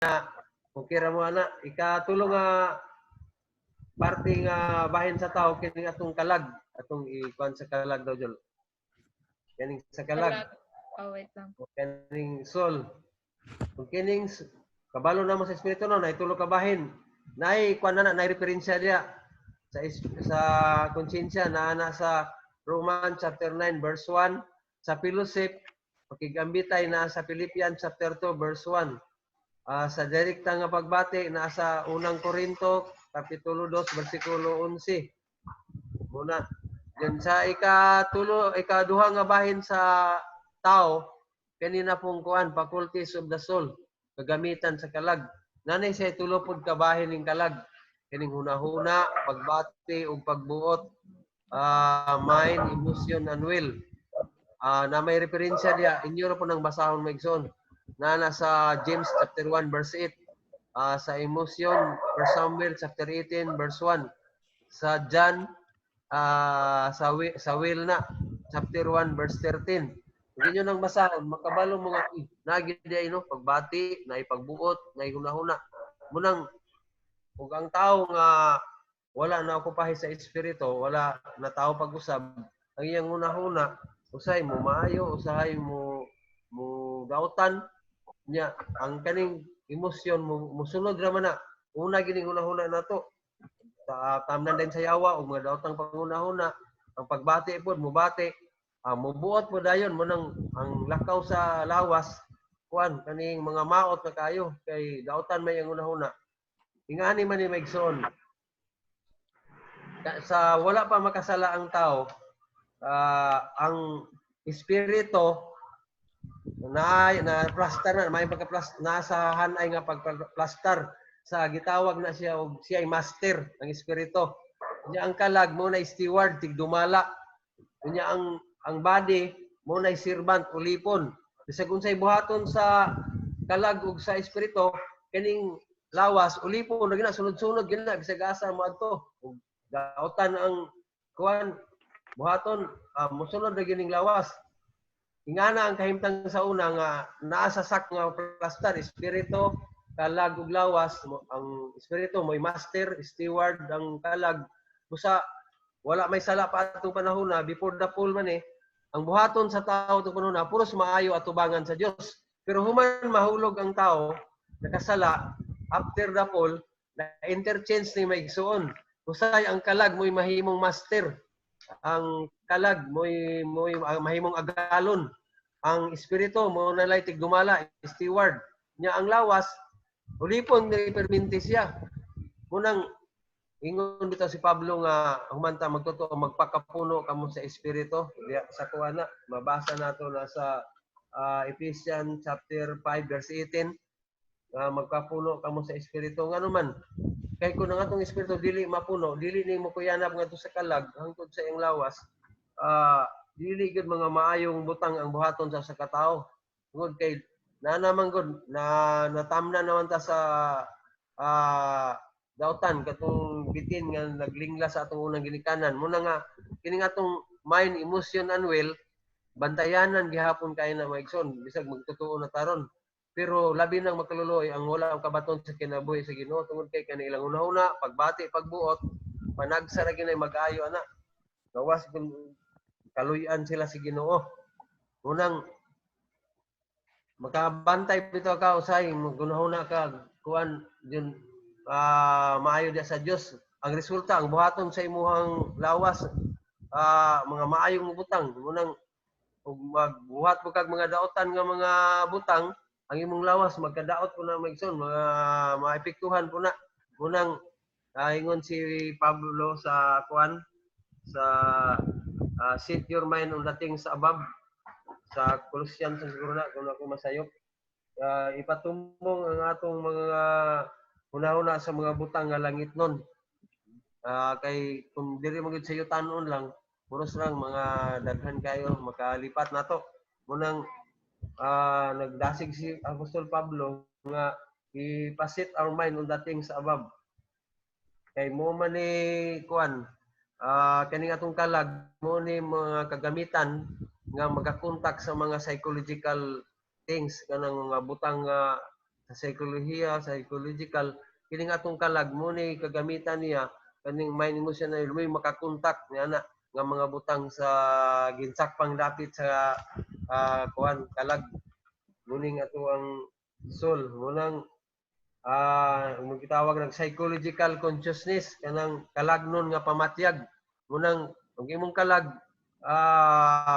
okay ra mo ana ikatulo nga parte nga bahin sa tao kini atong kalag atong ikuan sa kalag daw jol kaning sa kalag Kalag. Oh, wait lang. kaning soul kung kining kabalo na mo sa espiritu no nay tulo ka bahin nay kuan na nay referensya diya sa konsensya na ana sa Roman chapter 9 verse 1 sa fellowship pakigambitay na sa Philippians chapter 2 verse 1 sa direkta nga pagbati nasa unang Korinto kapitulo 2 bersikulo 11 muna yan sa ikaduha nga bahin sa tao kanina pong kuan faculties of the soul kagamitan sa kalag nanay siya tulopod ka bahin ning kalag kining hunahuna pagbati ug pagbuot mind emotion and will na may referensya diya inyo ra po nang basahon maigsoon na nasa James chapter 1 verse 8 sa emotion 1 Samuel chapter 18 verse 1 sa John sa will na chapter 1 verse 13 hindi nyo nang basahon makabalo mo nga nagid di no pagbati na ipagbuot na hunahuna munang ug ang tao nga wala na okupahi sa espiritu wala na tao pag-usab ang iyang hunahuna usay mo maayo usahay mo dautan nya ang kaning emosyon mo musunod ra man na una gining hunahuna nato sa tamnan din sa yawa o mga daotang pangunahuna ang pagbati pod mubati mubuot mo dayon mo nang ang lakaw sa lawas kuan kaning mga maot na kayo kay daotan may ang hunahuna ingani man ni maigsoon sa wala pa makasala ang tao ang espiritu na plaster na may pagka-plaster nasa hanay nga pagplastar sa gitawag na siya og siya ay master ang espiritu nya ang kalag mo na steward tigdumala nya ang body mo na servant ulipon bisag unsay buhaton sa kalag ug sa espiritu kaning lawas ulipon na gina sunod-sunod gina bisag asa mo adto ug daotan ang kuan buhaton mosunod na gining lawas ingana ang kahimtang sa una nga naa sa sak nga plastar espiritu kalag ug lawas ang espiritu mo'y master steward ang kalag busa wala may sala pa atong panahon na before the fall man ang buhaton sa tao tong kununa puros maayo at tubangan sa Dios pero human mahulog ang tao nakasala after the fall na interchange ni maigsuon usay ang kalag mo'y mahimong master ang kalag mo'y mahimong agalon ang espiritu mo nalay tigdumala steward nya ang lawas ulipon ni perminti siya munang ingon bitaw si Pablo nga humanta magtotoo magpakapuno kamo sa espiritu sa kuana mabasa nato na sa Ephesians chapter 5 verse 18 magkapuno kamo sa espiritu ngano man kay kun ang atong espiritu dili mapuno dili nimo kuyanap ngadto sa kalag hangtod sa iyang lawas dili gud mga maayong butang ang buhaton sa katao tungod kay naman gud na natamna naman ta sa dautan katong bitin nga naglingla sa atong unang ginikanan muna nga kini nga atong mind emotion and will bantayanan gihapon kay na maigsoon bisag magtotoo na taron pero labi nang makaluluoy ang wala ang kabaton sa kinabuhi sa Ginoo tungod kay kanilang una-una pagbati pagbuot panagsa ra ginay mag-ayo ana gawas kung kaluyan sila si Ginoo unang makabantay bitaw ka usay magunahuna ka kuan yun maayo dia sa Dios ang resulta ang buhaton sa imuhang lawas mga maayong butang unang ug magbuhat mo kag mga daotan nga mga butang ang imong lawas magkadaot po na maigsoon mga maepektuhan po na unang ingon si Pablo sa kuan sa set your mind on the things above sa Colossians siguro na kung ako masayop ipatumbong ang atong mga una-una sa mga butang nga langit nun kay kung diri mo gid sa tanon lang puros lang mga daghan kayo makalipat nato munang nagdasig si Apostol Pablo nga ipasit our mind on the things above kay mo man ni kuan kaning atong kalag mo ni mga kagamitan nga magakontak sa mga psychological things kanang mga butang sa psikolohiya, psychological, kining atong kalag mo ni kagamitan niya kaning mind emotional may makakontak niya na nga mga butang sa ginsakpang dapit sa kuan kalag muning ato ang soul munang mo gitawag ng psychological consciousness kanang kalagnon nga pamatyag munang ang imong kalag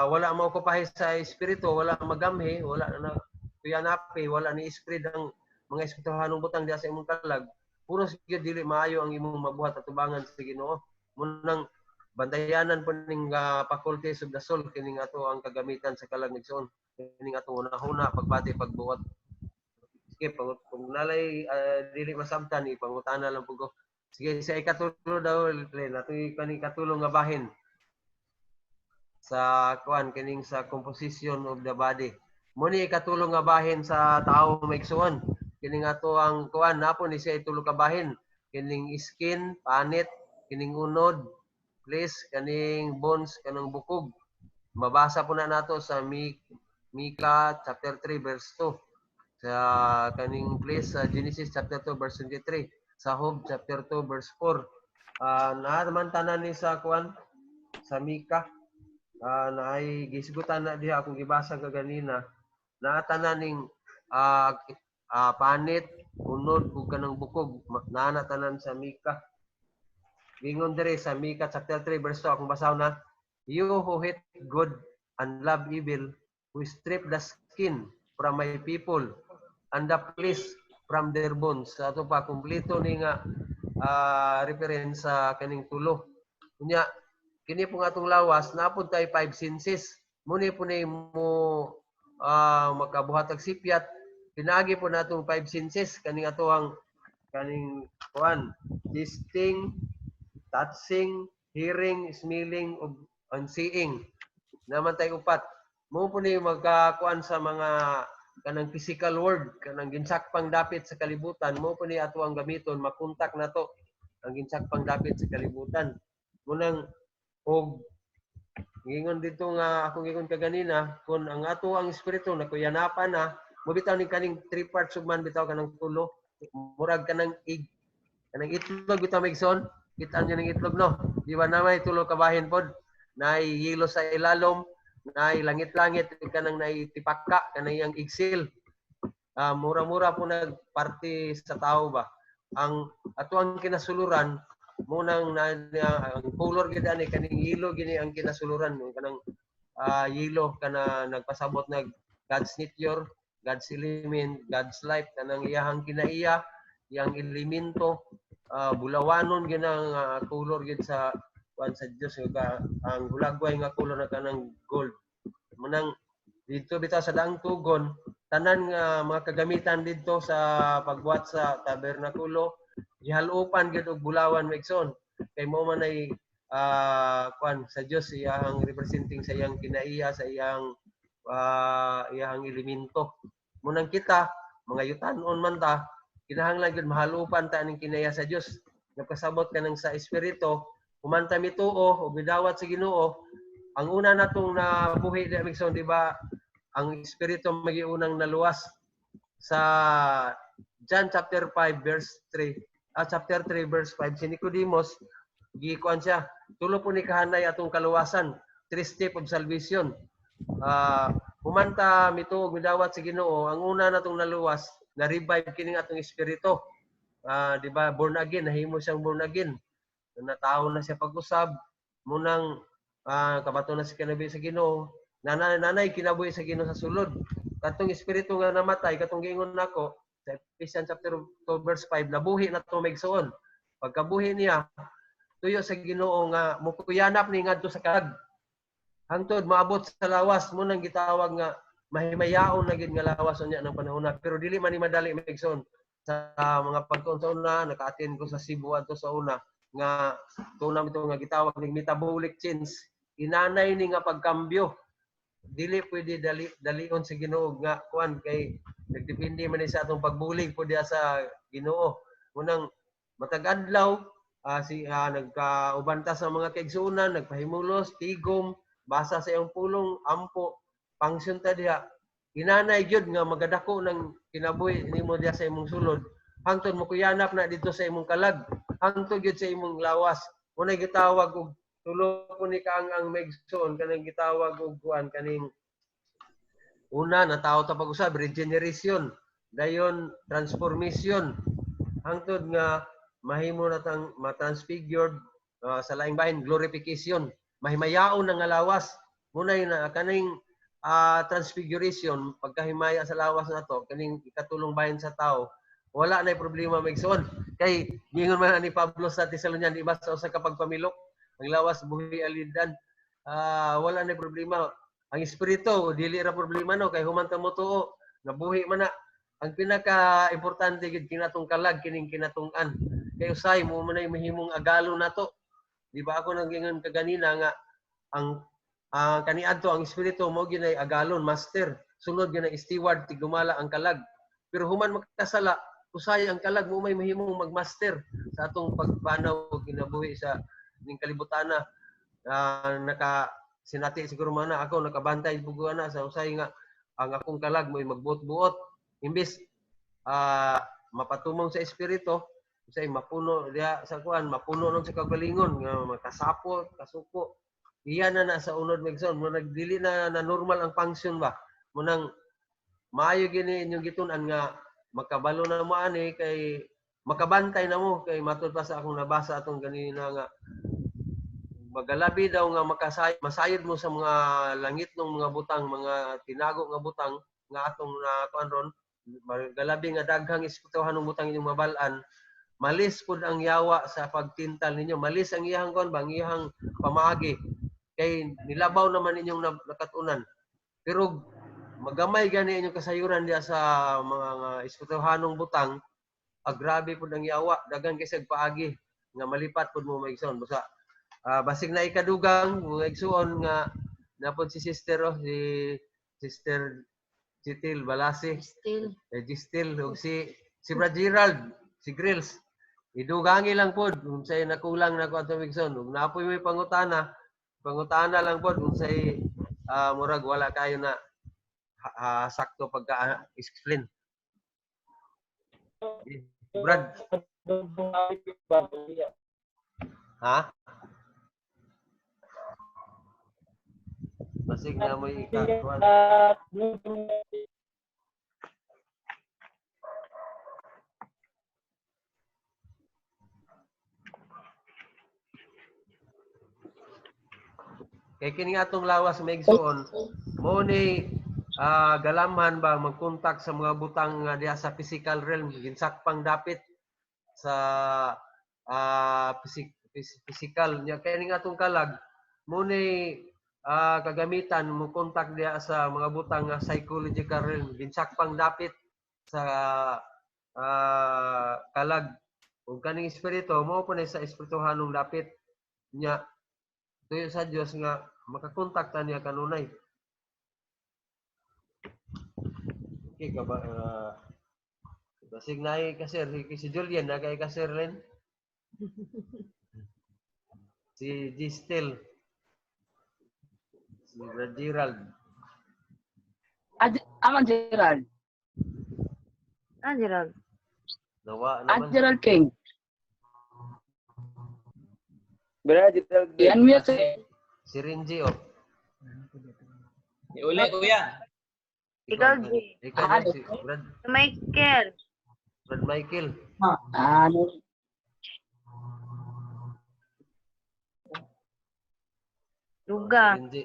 wala maokupahe sa espiritu, wala magamhi, wala na tuyanapi, wala ni spread ang mga espirituhanong butang diya sa imong kalag. Puro sige dili maayo ang imong mabuhat at tubangan sa Ginoo. Munang bantayanan po ning faculties of the soul kining ato ang kagamitan sa kalag nigsoon. Kining ato una-una pagbati pagbuhat. Sige, kung nalay dili masabtan ipangutana lang po ko. Sige, sa ikatulo daw, natoy kaning katulong nga bahin sa kuan kining sa composition of the body. Muni ikatulong nga bahin sa tawo maigsuon. Kining ato ang kuan napo ni siya itulo ka bahin. Kining skin, panit, kining unod, flesh, kaning bones, kanang bukog. Mabasa po na nato sa Mika chapter 3 verse 2. Sa kaning flesh sa Genesis chapter 2 verse 23. Sa Job chapter 2 verse 4. Naman tanan ni sa kuan sa Mika naay gisgutan na diha akong gibasa kaganina na tanan panit, unod ug kanang bukog naana tanan sa Mika. Gingon diri sa Mika chapter 3 verse 2 akong basahon na you who hate good and love evil who strip the skin from my people and the flesh from their bones. Sa ato pa kumpleto ni nga reference sa kaning tulo. Unya kini po atong lawas napud tay 5 senses muni po ni mo makabuhatag sipyat pinagi po natong 5 senses kaning ato ang kaning kuan tasting, touching, hearing, smelling and seeing naman tay upat mo po ni magkakuan sa mga kanang physical world kanang ginsakpang dapit sa kalibutan mo po ni ato ang gamiton makontak nato ang ginsakpang dapit sa kalibutan munang og gingon dito nga akong gingon kaganina kun ang ato ang espiritu nakuyanapan na mobitaw ni kaning 3 parts of man bitaw kanang tulo murag kanang itlog bitaw migson kita niyo ning itlog no di ba namay tulo ka bahin pod nay hilo sa ilalom nay langit-langit kanang nay tipaka kanang iyang igsil mura-mura po nagparti sa tao ba ang ato ang kinasuluran munang ang color gid ani kaning yellow gini ang kinasuluran kanang yellow kana nagpasabot nag God's nature, God's element, God's life kanang iyahang kinaiya, iyang elemento bulawanon ginang color gid sa kuan sa Dios ang hulagway nga color na kanang gold. Munang dito bitaw sa daang tugon tanan nga mga kagamitan didto sa pagbuhat sa tabernakulo gihalupan gid og bulawan maigsoon kay mo man ay kuan sa Dios iyang representing sa iyang kinaiya sa iyang elemento munang kita mga yutan-on man ta kinahanglan gid mahalupan ta ning kinaiya sa Dios nagpasabot kanang sa espiritu humanta mituo o bidawat sa Ginoo ang una natong nabuhi di maigsoon di ba ang espiritu magiunang naluwas sa John chapter 5 verse 3 chapter 3 verse 5 si Nicodemus gikuan siya tulo po ni kahanay atong kaluwasan 3 step of salvation humanta mituog midawat sa Ginoo ang una natong naluwas na revive kining atong espiritu di ba born again nahimo siyang born again natawo na siya pag-usab munang kabato na si kinabuhi sa Ginoo nanay kinabuhi sa Ginoo sa sulod katong espiritu nga namatay katong giingon nako sa Ephesians chapter 2 verse 5 nabuhi na to maigsuon pagkabuhi niya tuyo sa Ginoo nga mukuyanap ni ngadto sa kalag hangtod maabot sa lawas mo nang gitawag nga mahimayaon na gid nga lawas unya ng panahon na pero dili man ni madali maigsuon sa mga pagtuon sa una naka-attend ko sa Cebu adto sa una nga tunam ito nga gitawag ning metabolic change inanay ni nga pagkambyo dili pwede dalion sa Ginoo nga kuan kay nagdepende man sa atong pagbulig po diya sa Ginoo unang matag adlaw nagkaubanta sa mga kaigsuonan nagpahimulos tigom basa sa iyong pulong ampo function ta diha Inanay gyud nga magadako ng kinabuhi nimo diya sa imong sulod. Hangtod mo kuyanap na dito sa imong kalag. Hangtod gyud sa imong lawas. Unay gitawag og tulo ko ni kaang megson kanang gitawag og kuan kaning una na tao ta pag-usab regeneration, dayon transformation. Hangtod nga mahimo na tang ma-transfigured sa laing bahin glorification. Mahimayaon nga lawas. Munay na kaning transfiguration, pagkahimaya sa lawas na to, kaning ikatulong bahin sa tao, wala na problema maigsoon. Kay gingon man ni Pablo sa Tesalonian, di ba sa usa ka pagpamilok, ang lawas buhi alidan, wala na problema. Ang espiritu dili ra problema no, kay human ta mo tuo, nabuhi man na. Ang pinaka-importante gid kinatong kalag kining kinatong-an. Kay usay mo man ay mahimong agalo nato. Di ba ako nang gingon kaganina nga ang kaniadto ang espiritu mo ginay agalon master, sunod ginay steward tigdumala ang kalag. Pero human makasala, usay ang kalag mo may mahimong magmaster sa atong pagpanaw og kinabuhi sa ning kalibutan na naka sinati siguro man ako nakabantay bugo na sa usay nga ang akong kalag mo magbuot-buot imbis mapatumong sa espiritu usay mapuno diha sa kuan mapuno nun sa kagalingon nga makasapot kasuko. Iyan na sa unod megson mo nagdili na normal ang function ba mo nang maayo gini inyong gitun-an nga makabalo na mo ani kay makabantay na mo kay matud pa sa akong nabasa atong ganina nga magalabi daw nga masayod mo sa mga langit ng mga butang mga tinago nga butang nga atong kuan ron magalabi nga daghang espirituhan ng butang inyong mabalaan malis pud ang yawa sa pagtintal ninyo malis ang iyang kuan bang iyang pamaagi kay nilabaw naman inyong nakatunan. Pero magamay gani inyong kasayuran diya sa mga espirituhanong butang, grabe po ang yawa, dagan kay sa paagi, nga malipat po mo maigsoon. Basta, basig na ikadugang, maigsoon nga, napod si sister, si sister Chitil Balasi, Gistil, o si Brad Gerald, si Grills. Idugangi lang po, kung sa'yo nakulang na ko at maigsoon. Kung napoy may pangutana lang po kung say murag wala kayo na sakto pagka-explain. Brad. Ha? Basig na mo ikakuan. Kay kini nga atong lawas maigsoon mo ni galamhan ba magkontak sa mga butang nga diha sa physical realm ginsakpang dapit sa physical nya kay ni nga atong kalag mo ni kagamitan mo kontak diha sa mga butang nga psychological realm ginsakpang dapit sa kalag ug kaning espiritu mo pa sa espirituhanong dapit nya tuyo sa Dios nga makakontakta niya kanunay. Okay ka ba? Basig na kasir. Si Julian na kay kasir rin. Si Gistel. Si Brad Gerald. Aman Gerald. Gerald. Nawa naman. Gerald King. Brad Gerald. Yan mo Si Renji oh. Uli kuya. Ikaw, G. Ikaw si Brad. Michael. Brad Michael. Duga. Renji.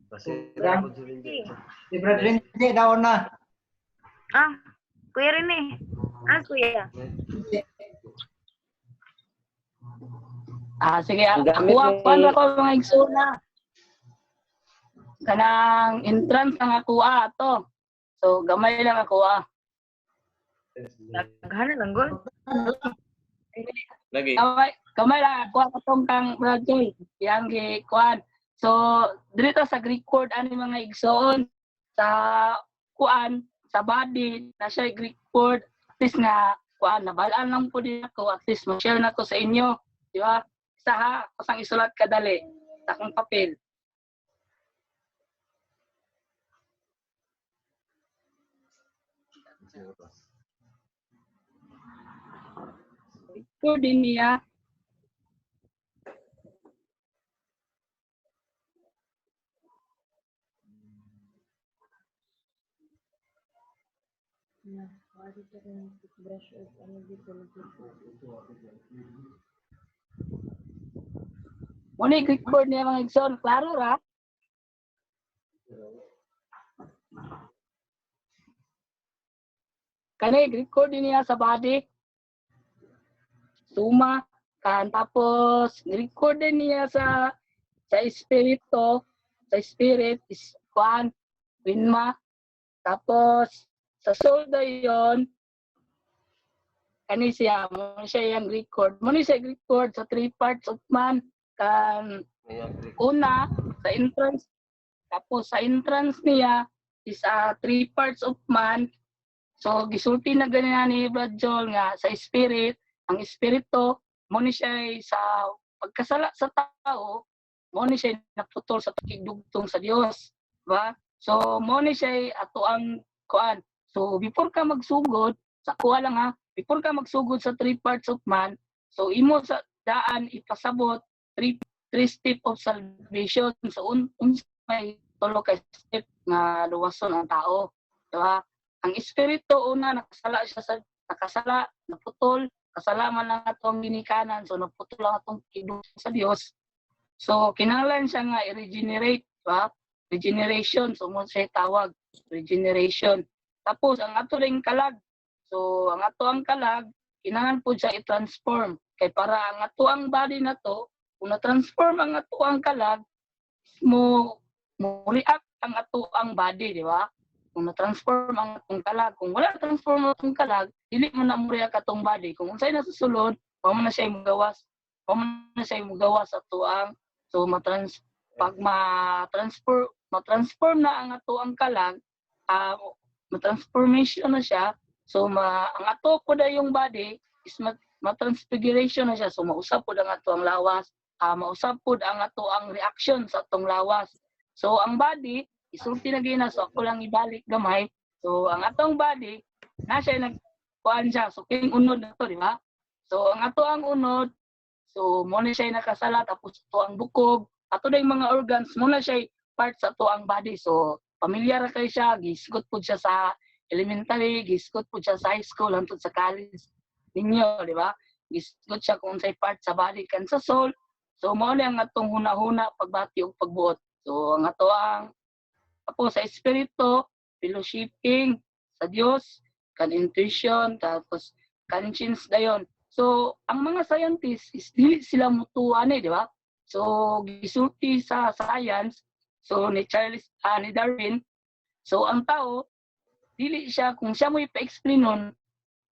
Basira po si Renji. Si Brad Renji daw na. Kuya Rene. Kuya. Sige, ako ako mga igsuna. Kanang entrance ang ako ato. So gamay lang ako Naghana lang gol. Lagi. Gamay lang ako atong kang project. Yang gi kuan. So dito sa Greek word ani mga igsoon sa kuan sa body na siya Greek word at least nga kuan nabalaan lang po din ako at least ma-share na ko sa inyo. Di ba? Isa ha, kusang isulat kadali sa akong papel. Record din niya. Muna i-record niya mga igsoon. Klaro ra? Kani i-record din niya sa body. Suma. Tapos i-record din niya sa espiritu. Sa spirit is kuan. Winma. Tapos sa soul dayon. Kani siya. Muna siya yung record. Muna siya record sa 3 parts of man. Una, sa entrance, tapos sa entrance niya is 3 parts of man. So, gisulti na ganyan ni Brad Joel nga sa spirit, ang espiritu, mo ni siya sa pagkasala sa tao, mo ni siya naputol sa pakigdugtong sa Dios. Diba? So, mo ni siya ato ang kuan. So, before ka magsugod, sa kuha lang ha, before ka magsugod sa 3 parts of man, so imo sa daan ipasabot 3 step of salvation. So, may tulo ka step na luwason ang tao. Diba? Ang espiritu, una, nakasala, naputol, kasala man lang atong ginikanan, so naputol lang atong kidugtong sa Dios. So, kinahanglan siya nga i-regenerate, diba? Regeneration, so mo siya tawag, regeneration. Tapos, ang ato ring kalag, so, ang ato ang kalag, kinahanglan po siya i-transform. Kay para ang ato ang body na to, kung na-transform ang ato ang kalag, mo react ang ato ang body, di ba? Kung na-transform ang atong kalag, kung wala na-transform ang atong kalag, dili mo na mo react atong body. Kung unsay na susulod, mo na siya magawas. Mo na siya magawas ato ang so pag ma-transform na ang ato ang kalag, ma-transformation na siya. So ang ato po na yung body is ma-transfiguration na siya. So mausap po ang ato ang lawas. Mausap po ang ato ang reaction sa atong lawas. So ang body, isulti na gina. So ako lang ibalik gamay. So ang atong body, na siya nagkuhan siya. So king unod na to, di ba? So ang ato ang unod, so muna siya nakasala. Tapos ito ang bukog. Ato na yung mga organs, muna siya part sa ato ang body. So pamilyar kayo siya. Gisgot po siya sa elementary. Gisgot po siya sa high school. Hantod sa college ninyo, di ba? Gisgot siya kung say part sa body kan sa soul. So mao ang atong huna-huna pagbati ug pagbuot. So ang ato ang apo sa espiritu, fellowshipping sa Dios, kan intuition, tapos conscience dayon. So ang mga scientists is dili sila mutuan di ba? So gisulti sa science, so ni ni Darwin, so ang tao dili siya kung siya mo ipa-explain nun,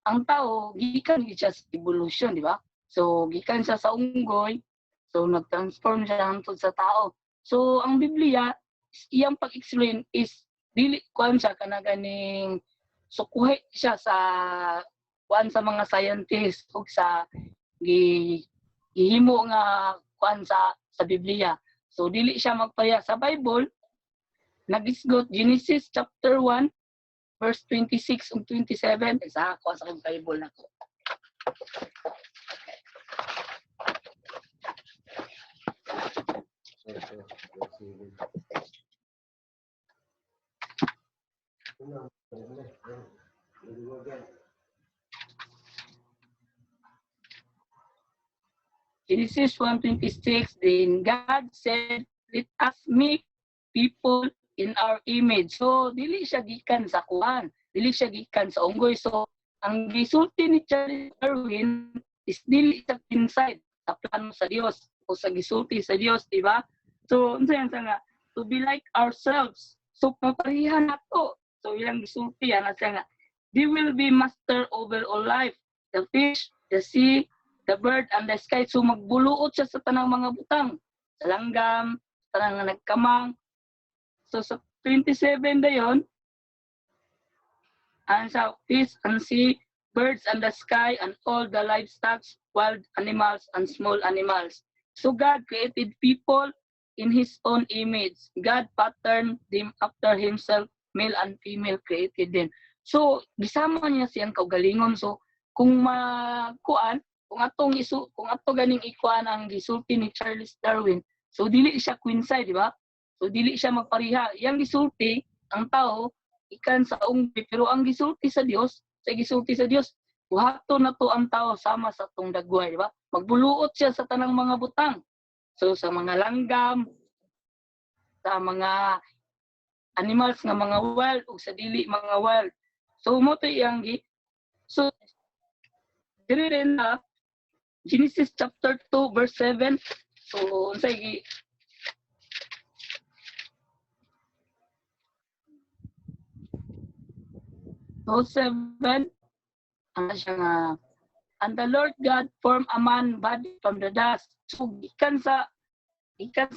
ang tao gikan siya sa evolution, di ba? So gikan siya sa unggoy. So, nag-transform siya hangtod sa tao. So, ang Biblia, iyang pag-explain is, dili kuan siya kanaganing sukuhi siya sa kuan sa mga scientists o sa gihimo nga kuan sa Biblia. So, dili siya magpaya sa Bible. Nag-isgot Genesis chapter 1, verse 26 ug 27. Isa ako sa Bible na ko. Genesis 1:26, then God said, let us make people in our image. So, dili siya gikan sa kuan, dili siya gikan sa unggoy. So, ang gisulti ni Charles Darwin is dili siya inside sa plano sa Dios o sa gisulti sa Dios, di ba? So, unsa yan nga, to be like ourselves. So, maparihan na to. So, ilang gisulti yan, nga, they will be master over all life. The fish, the sea, the bird, and the sky. So, magbuluot siya sa tanang mga butang. Sa langgam, sa tanang nagkamang. So, sa 27 na yun, and sa fish and sea, birds and the sky, and all the livestock, wild animals, and small animals. So, God created people in His own image. God patterned them after Himself, male and female created them. So gisama niya siyang kaugalingon. So kung kung ato ganing ikuan ang gisulti ni Charles Darwin, so dili siya quinsay, di ba? So dili siya magpariha. Yang gisulti ang tao ikan sa unggoy, pero ang gisulti sa Dios, buhato na to ang tao sama sa tong dagway, di ba? Magbuluot siya sa tanang mga butang. So sa mga langgam, sa mga animals nga mga wild o sa dili mga wild. So mo to iyang so diri rin na Genesis chapter 2 verse 7. So unsay So 7 ang siya nga and the Lord God formed a man body from the dust. So gikan sa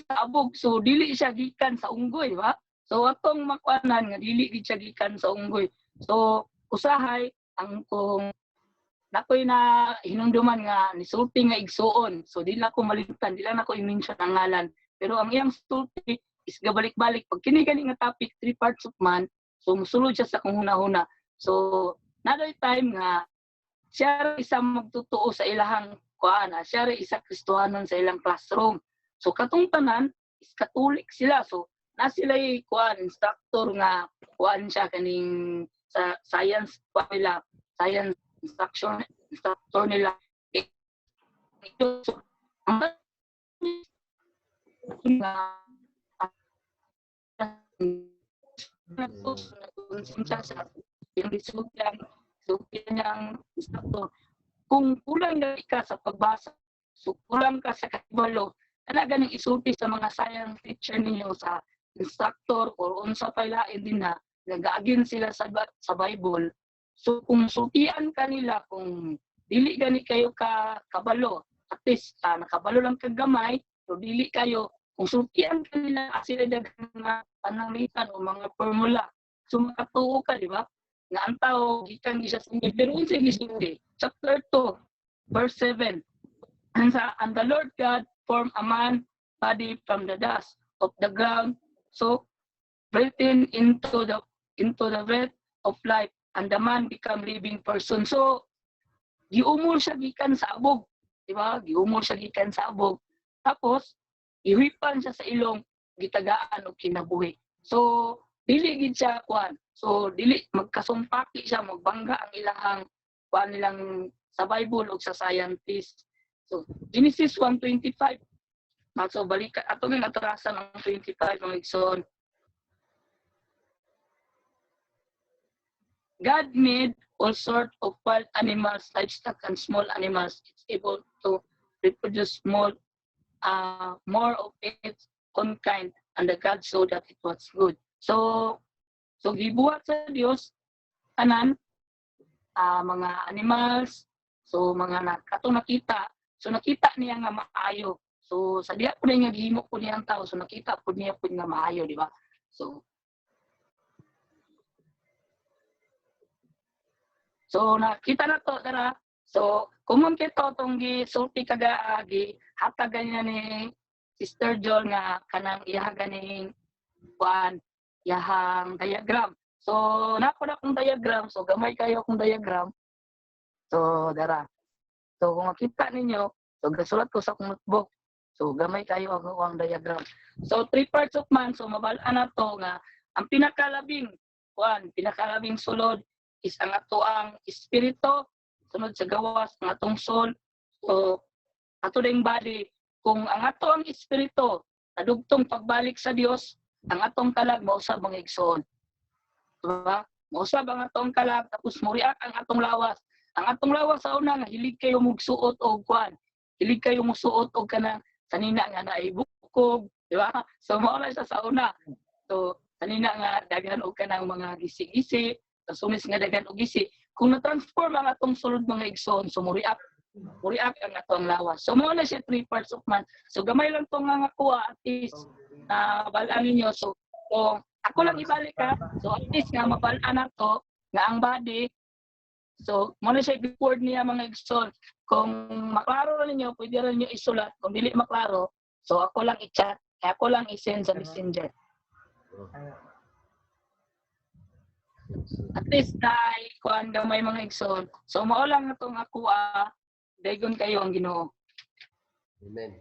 abog. So dili siya gikan sa unggoy, di ba? So atong makuanan nga dili gid siya gikan sa unggoy. So usahay ang kung nakoy na hinumduman nga nisulti nga igsuon. So dili na ko malimtan, dili na ko i-mention ang ngalan. Pero ang iyang sulti is gabalik-balik. Pag kini nga topic, 3 parts of man, so musulod siya sa kung huna-huna. So naday time nga siya isa magtutuo sa ilahang kuan, siya isa Kristohanon sa ilang classroom. So katong tanan is Catholic sila. So na sila kuan instructor nga kuan siya kaning sa science pa nila, science instructor nila. So yung resulta ng instructor. Kung kulang ka sa pagbasa, so kulang ka sa katibalo, talaga nang isulti sa mga science teacher ninyo sa instructor o unsa pa lain din na nag-agin sila sa Bible. So kung sultian kanila, kung dili gani kayo kabalo, at least nakabalo lang kag gamay, so dili kayo, kung sultian kanila sila daghang mga pananglitan o mga formula, so makatuo ka, di ba? Nga ang tao gikan siya sa pero unsay gisulti? Chapter 2 verse 7. And the Lord God formed a man body from the dust of the ground, so breathed into the breath of life, and the man become living person. So giumol siya gikan sa abog, di ba? Giumol siya gikan sa abog. Tapos ihipan siya sa ilong, gitagaan og kinabuhi. So dili gid siya kuan. So dili magkasumpaki siya, magbangga ang ilahang kuan nilang sa Bible o sa scientist. So Genesis 1:25. So balik ato nga atrasan ang 25 mga igsoon. God made all sorts of wild animals, livestock, and small animals. It's able to reproduce more of its own kind, and the God saw that it was good. So gibuhat sa Dios tanan mga animals, so mga katong nakita. So nakita niya nga maayo. So sa diha pud nga gihimo pud niya ang tao, so nakita pud niya pud nga maayo, di ba? So nakita na to dara. So kumon kito tong gisulti kaga hatagan niya ni Sister Joel nga kanang iyaha ganing kuan iyahang diagram. So nako na kong diagram, so gamay kayo kong diagram. So dara. So kung makita ninyo, so gasulat ko sa akong notebook. So gamay kayo ang diagram. So 3 parts of man, so mabal-an na to nga ang pinakalabing sulod is ang ato ang espiritu, sunod sa gawas ang atong soul, so ato ding body. Kung ang ato ang espiritu nadugtong pagbalik sa Dios, ang atong kalag mausab ang igsoon. Diba? Mausab ang atong kalag, tapos muriak ang atong lawas. Ang atong lawas sa una nga hilig kayo magsuot og kuan. Hilig kayo musuot og kanang sanina nga naibukog, di ba? So mao na siya sa una. So sanina nga daghan og kanang mga gisi-gisi, sumis nga daghan og gisi. Kung na-transform ang atong sulod mga igsoon, so muriak ang atong lawas. So mao na siya 3 parts of man. So gamay lang to nga kuha at least na balaan ninyo. So ako lang ibalik ha. So at least nga mabalaan na to nga ang body. So mao na siya i-record niya mga igsoon. Kung maklaro na ninyo, pwede rin ninyo isulat. Kung dili maklaro, so ako lang i-chat, ako lang i-send sa messenger. At least dahil kuan daw may mga igsoon. So mao lang itong ako daygon kayo ang Ginoo. Amen.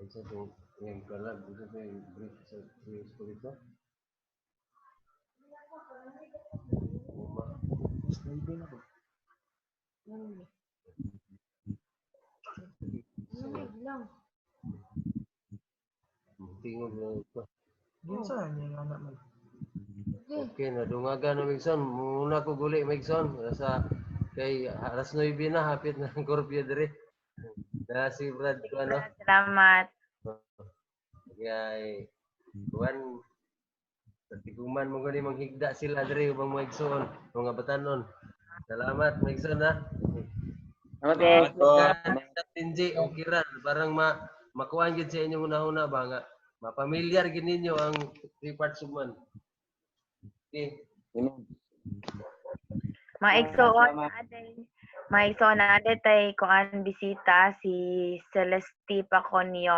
Isa po yung kalag, isa po yung brief sa Espiritu. Tingog na ito. Okay, nadungagan na Migson. Muna ko guli Migson. Sa kay alas 9 na, hapit na ang korpyo dire. Na si Brad ko ano. Salamat. Kaya Juan, tiguman mo gani manghigda sila dire ubang mga igsoon, mga batanon. Salamat Migson ha. Okay. Tinji o Kiran, parang makuhaan gid sa inyong una-una ba nga mapamilyar gid ninyo ang three parts of man. Okay. Maigsoon na aday tay kuan bisita si Celeste Paconio,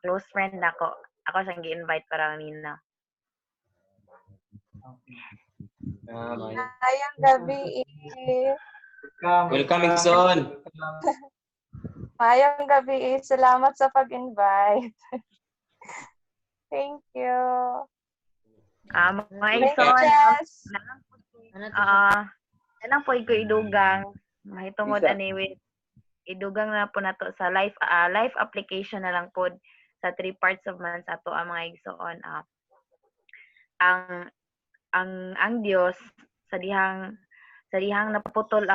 close friend nako. Ako siyang gi-invite para nina. Ayang gabi. Welcome, Migson. Mayang gabi. Salamat sa pag-invite. Thank you. Maigsoon. Jess. Anang po ko idugang. Mahitungod anyway. Idugang na po nato sa life application na lang po sa 3 parts of man sa ato ang mga igsoon. Ang Dios sa dihang naputol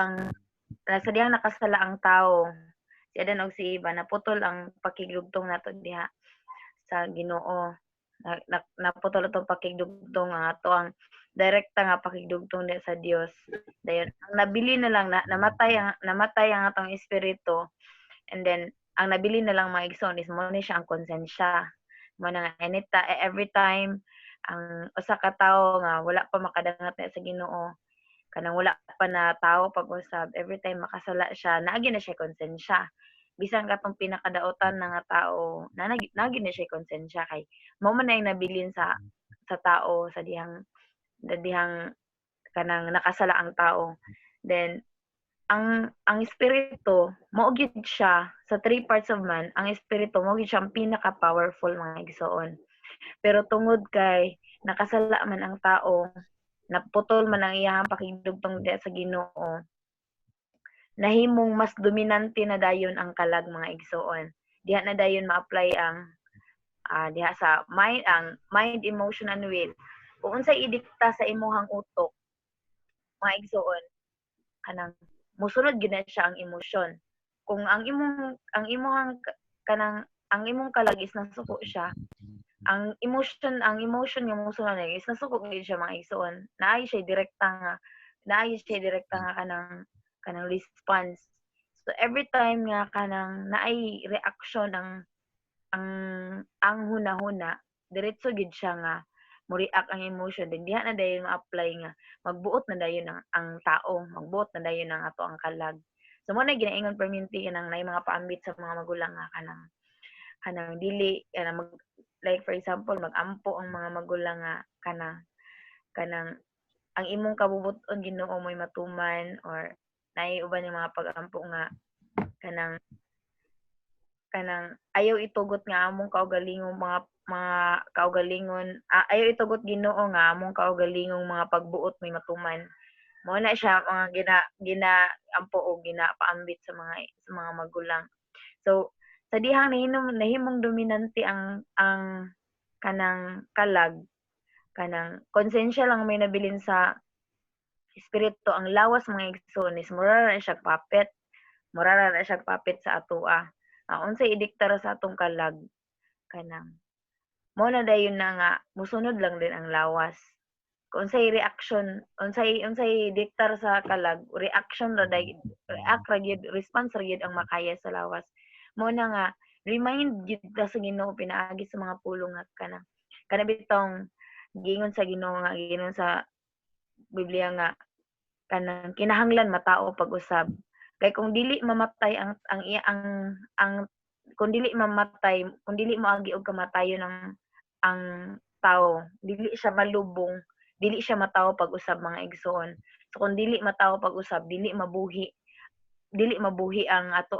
sa dihang nakasala ang tao. Si Adan og si Eva naputol ang pakigdugtong nato diha sa Ginoo. Naputol atong pakigdugtong ato ang direkta nga pakigdugtong sa Dios. Dayon ang nabili na lang namatay ang atong espiritu, and then ang nabili na lang mga igsoon is mo ni siya ang konsensya. Mo na nga every time ang usa ka tawo nga wala pa makadangat na sa Ginoo, kanang wala pa na tawo pag-usab, every time makasala siya naagi na siya konsensya. Bisan katong pinakadaotan na nga tao naagi na siya konsensya kay mao man na yung nabilin sa tao sa dihang kanang nakasala ang tao. Then ang espiritu mao gyud siya sa 3 parts of man. Ang espiritu mao gyud siya ang pinaka powerful mga igsoon. Pero tungod kay nakasala man ang tao, naputol man ang iyang pakigdugtong sa Ginoo, nahimong mas dominante na dayon ang kalag mga igsoon. Diha na dayon ma-apply ang diha sa mind, emotion and will. Kung unsay idikta sa imuhang utok, mga igsoon, kanang musunod gid na siya ang emosyon. Kung ang imong kalag is nasuko siya, ang emotion nga musunod na is nasuko gid siya mga igsoon. Naay siya direkta nga kanang response. So every time nga kanang naay reaction ang hunahuna, diretso gid siya nga mo react ang emotion, then diha na dayon ma-apply nga magbuot na dayon ang tao, magbuot na dayon ang ato ang kalag. So mo na ginaingon perminti kanang nay mga paambit sa mga magulang nga kanang dili like for example mag-ampo ang mga magulang nga kanang ang imong kabubuton Ginoo mo'y matuman, or nay uban yung mga pag-ampo nga kanang ayaw itugot nga among kaugalingong mga kaugalingon, ayaw itugot Ginoo nga among kaugalingong mga pagbuot may matuman. Mo na siya mga ginaampo o ginapaambit sa mga magulang. So sa dihang nahimong dominante ang kanang kalag, kanang konsensya lang may nabilin sa espiritu. Ang lawas mga igsoon is murara na siya papit sa atoa. Unsay idiktar sa atong kalag, kanang mo na dayon na nga musunod lang din ang lawas. Kung unsay reaction, unsay diktar sa kalag, reaction ra dayon, react ra gyud, response ra gyud ang makaya sa lawas. Mo na nga remind gyud sa Ginoo pinaagi sa mga pulong nga kana bitong giingon sa Ginoo nga giingon sa Biblia nga kanang kinahanglan matao pag-usab. Kay kung dili mamatay kung dili moagi og kamatayon ang tao, dili siya malubong, dili siya matawo pag-usab mga igsoon. So kung dili matawo pag-usab, dili mabuhi ang ato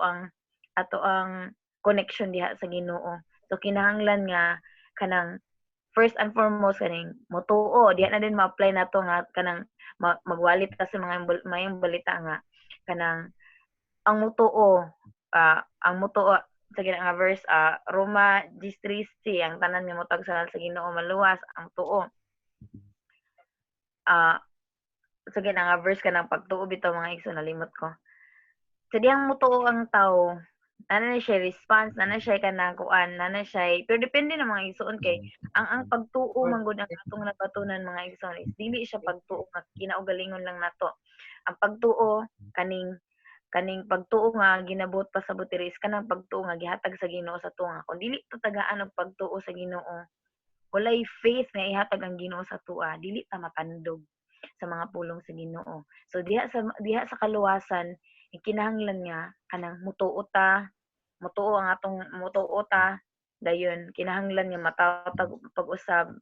ang connection diha sa Ginoo. So kinahanglan nga kanang first and foremost kaning motuo diha na din ma-apply nato nga kanang magwalit ta sa mga mayong balita nga kanang ang mutuo sa nga verse Roma 10:13 ang tanan nga motag sa Ginoo maluwas ang tuo. Sa nga verse kanang pagtuo bitaw mga igsoon nalimot ko. Sa diyang mutuo ang tao, nana na siya response, nana siya kanang kuan, nana siya, pero depende na mga igsoon kay ang pagtuo man gud ang atong nabatunan mga igsoon is dili siya pagtuo nga kinaugalingon lang nato. Ang pagtuo kaning pagtuo nga ginabot pa sa butiris kanang pagtuo nga gihatag sa Ginoo sa tunga. Kung dili ta tagaan og pagtuo sa Ginoo, walay faith nga ihatag ang Ginoo sa tuwa, dili ta matandog sa mga pulong sa Ginoo. So diha sa kaluwasan kinahanglan nga kanang mutuo ta dayon kinahanglan nga matatag pag-usab,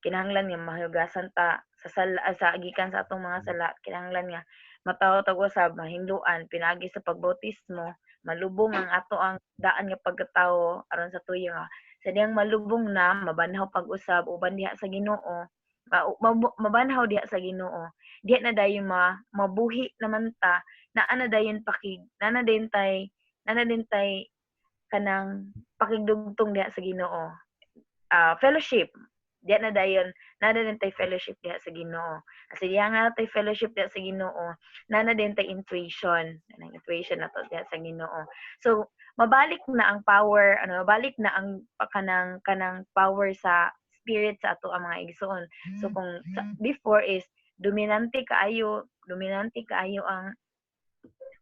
kinahanglan nga mahugasan ta sa gikan sa atong mga sala, kinahanglan nga matawag usab mahingluan pinagi sa pagbautismo, malubong ang ato ang daan nga pagkatawo aron sa tuyo nga sa diyang malubong na mabanhaw pag-usab uban diha sa Ginoo, mabanhaw diha sa Ginoo, diha na dayon mabuhi naman ta naa na dayon nana din tay kanang pakigdugtong diha sa Ginoo. Fellowship diha na dayon nana din tay fellowship diha sa Ginoo. Kasi diha nga tay fellowship diha sa Ginoo, nana din tay intuition nato diha sa Ginoo. So mabalik na ang power, mabalik na ang kanang power sa spirit sa ato ang mga igsoon. So kung before is dominante kaayo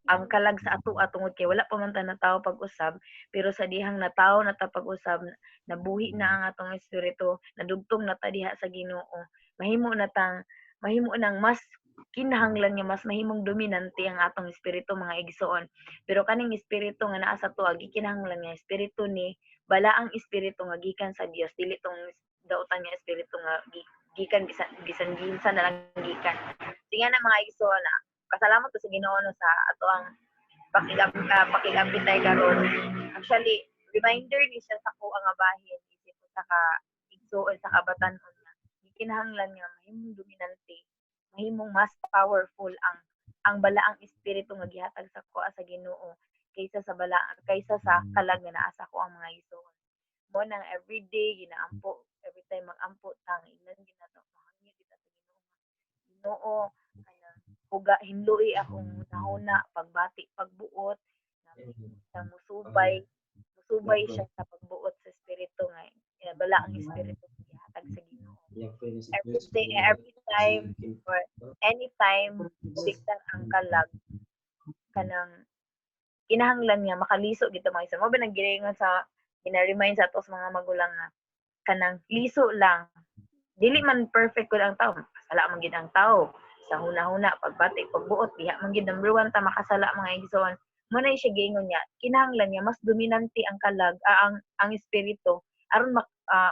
ang kalag sa ato tungod kay wala pa man ta natawo pag-usab, pero sa dihang natawo na ta pag-usab, nabuhi na ang atong espiritu, nadugtong na ta diha sa Ginoo, mahimo nang mas kinahanglan nga mas mahimong dominante ang atong espiritu mga igsoon. Pero kaning espiritu nga naa sa tuwa gikinahanglan nga espiritu ni balaang espiritu nga gikan sa Dios, dili tong dautan nga espiritu nga gikan bisan na lang gikan. Tinga na mga igsoon kasalamat ko sa Ginoo sa ato ang pakigambitay karon. Actually, reminder ni siya sa ko ang bahin isip sa ka igsoon sa kabatan-on nga gikinahanglan nga mahimong dominante, mahimong mas powerful ang balaang espiritu nga gihatag sa ko sa Ginoo kaysa sa kalag nga naa sa ko ang mga igsoon. Mo nang everyday ginaampo, every time mag-ampo tang ingnan ginato mahangyo kita sa Ginoo. Puga hinluoy akong nahuna pagbati pagbuot na musubay siya sa pagbuot sa espiritu nga bala ang espiritu gihatag sa Ginoo. Every time or anytime bigtan ang kalag kanang kinahanglan nga makaliso gito mga isa mo ba nang giringon sa gina-remind sa atos mga magulang nga kanang liso lang, dili man perfect ko ang tao, sala man gid ang tao sa huna-huna pagbati pagbuot diha man gid number 1 ta makasala mga igsoon. Mo na siya giingon niya kinahanglan niya mas dominante ang kalag ang espiritu aron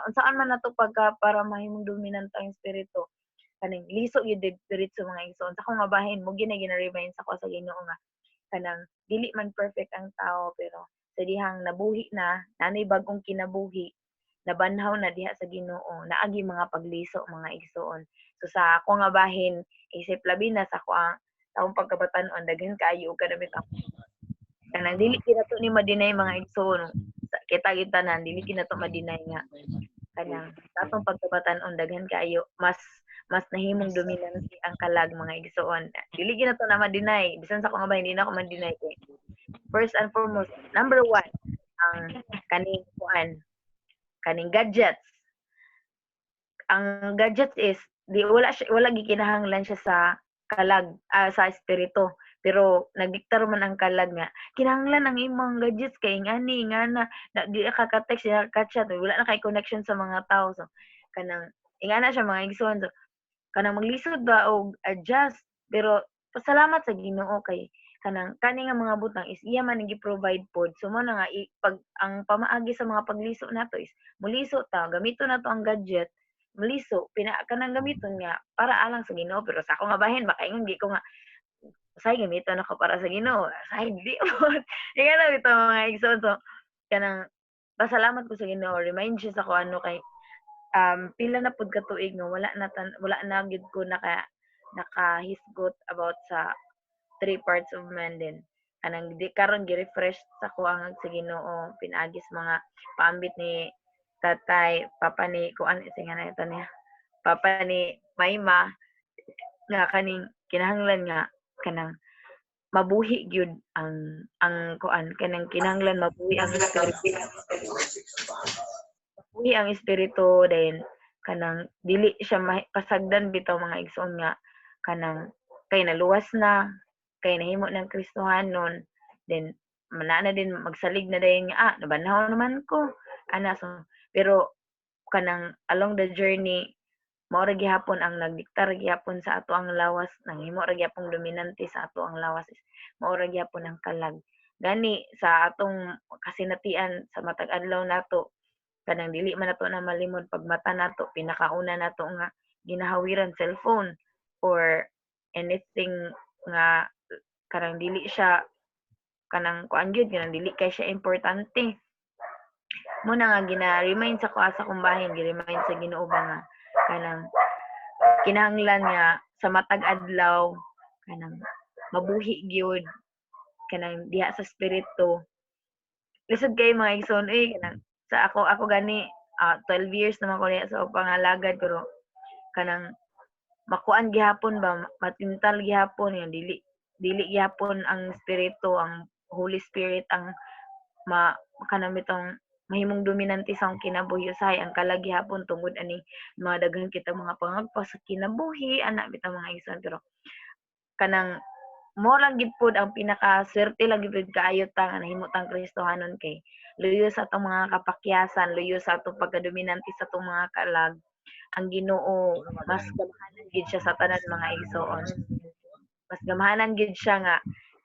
unsaan man nato pagka para mahimong dominante ang espiritu kaning liso gyud diretso mga igsoon sa kong bahin mo gina-remind sa ko sa Ginoo nga kanang dili man perfect ang tao pero sa dihang nabuhi na nanay bagong kinabuhi nabanhaw na diha sa Ginoo naagi mga pagliso mga igsoon. So sa ako nga bahin isip labi na sa akong pagkabatan-on daghan kaayo og kadamit ako kanang dili kinato ni madinay mga igsoon kita tanan dili kinato madinay nga kanang sa atong pagkabatan-on daghan kaayo mas nahimong dominante ang kalag mga igsoon, dili kinato na madinay bisan sa akong bahin hindi na ako madinay kay first and foremost number 1 ang kaning gadgets. Ang gadgets is wala gikinahanglan siya sa kalag sa espiritu, pero nagdiktar man ang kalag nga kinahanglan ang imong gadgets kay ngani nga na di ka text ka chat wala na kay connection sa mga tao. So kanang ingana siya mga igsoon, so kanang maglisod ba og adjust, pero pasalamat sa Ginoo kay kanang kani nga mga butang is iya man gi-provide pod. So mo na nga pag ang pamaagi sa mga pagliso nato is muliso ta gamito nato ang gadget maliso kanang gamiton nga para alang sa Ginoo, pero sa ako nga bahin baka ingon gi ko nga say gamiton ako para sa Ginoo, say di mo. Ingon na bitaw mga igsoon, so kanang pasalamat ko sa Ginoo, remind siya sa ko ano kay pila na pud ka tuig nga wala na gid ko nakahisgot about sa three parts of man din. Kanang di karon gi-refresh sa ko ang sa Ginoo, pinagis mga paambit ni tatay, papa ni kuan singa na ito niya. Papa ni Mayma nga kaning kinahanglan nga kanang mabuhi gyud ang kuan kanang kinahanglan mabuhi ang espiritu. Mabuhi ang espiritu then kanang dili siya pasagdan bitaw mga igsoon nga kanang kay naluwas na kay nahimo ng Kristohanon then manana din magsalig na dayon nga nabanhaw naman ko ana so pero kanang along the journey mao ra gihapon ang nagdikta ra gihapon sa ato ang lawas nanghimo ra gihapon dominante sa ato ang lawas mao ra gihapon ang kalag gani sa atong kasinatian sa matag adlaw nato kanang dili man nato na malimod pag mata nato pinakauna nato nga ginahawiran cellphone or anything nga kanang dili siya kanang kuan gyud kanang dili kay siya importante mo na nga gina-remind sa ko asa kong bahin gi-remind sa Ginoo ba nga kanang kinahanglan nga sa matag adlaw kanang mabuhi gyud kanang diha sa espiritu lisod kay mga igsoon kanang sa ako gani 12 years naman ko niya sa pangalagad pero kanang makuan gihapon ba matintal gihapon nga dili gihapon ang espiritu ang Holy Spirit ang kanang bitong mahimong dominante sa akong kinabuhi usahay ang kalag gihapon tungod ani mga daghan kita mga pangagpa sa kinabuhi ana bitong mga igsoon pero kanang mo lang gid pod ang pinaka swerte lang gid kaayo ta nga nahimo tang Kristohanon kay luyo sa atong mga kapakyasan luyo sa atong pagkadominante sa atong mga kalag ang Ginoo mas gamahanan gid siya sa tanan mga igsoon mas gamahanan gid siya nga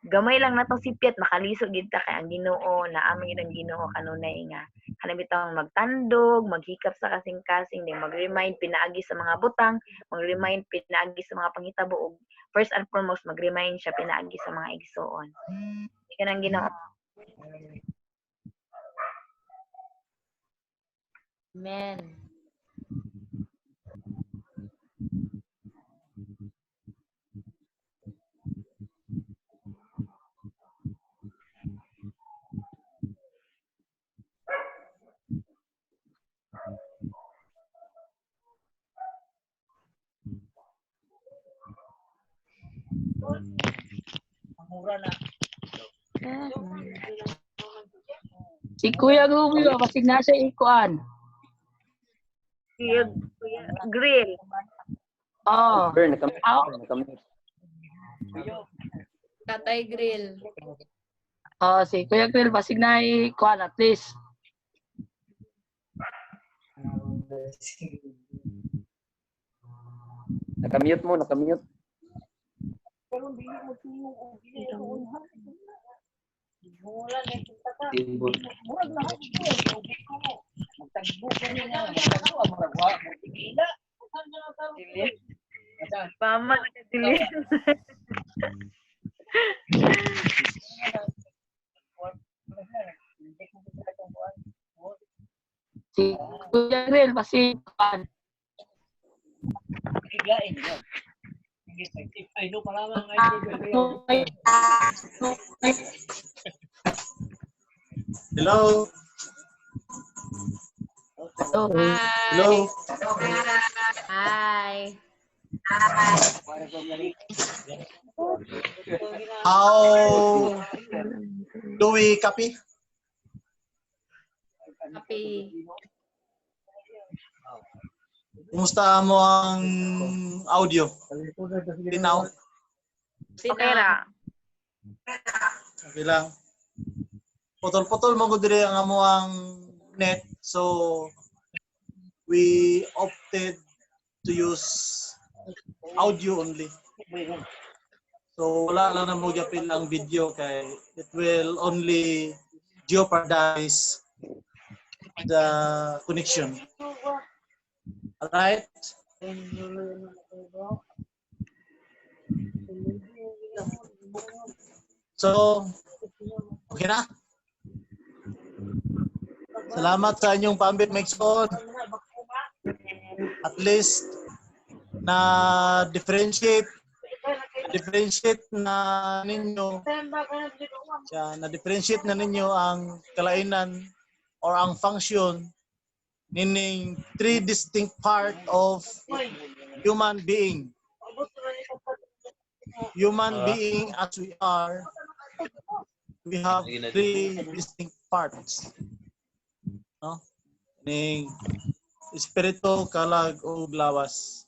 gamay lang natong sipyat makalisod gid ta kay ang Ginoo naamay gid ang Ginoo kanunay nga kanang bitong magtandog maghikap sa kasing-kasing din mag-remind pinaagi sa mga butang mag-remind pinaagi sa mga panghitabo ug first and foremost mag-remind siya pinaagi sa mga igsoon di ka nang Ginoo. Amen. Si Kuya Rubio, basig nasa ikuan. Kuya Grill. Oh. Tatay Grill. Oh, si Kuya Grill, basig na ikuan at least. Nakamute mo, nakamute. Timbul. Mama nakadili. Si Kuya Grill, basig ikuan. Hello. Hello. Hi. How do we copy? Happy. Kumusta mo ang audio? Tinaw? Okay ra. Okay lang. Putol-putol mo ko dire ang amo ang net. So we opted to use audio only. So wala lang na mo gyapil ang video kay it will only jeopardize the connection. Alright? So, okay na? Salamat sa inyong pambit Mixon. At least na differentiate na ninyo ang kalainan or ang function meaning three distinct part of human being. Human being as we are, we have three distinct parts. No? Meaning espiritu, kalag, o lawas.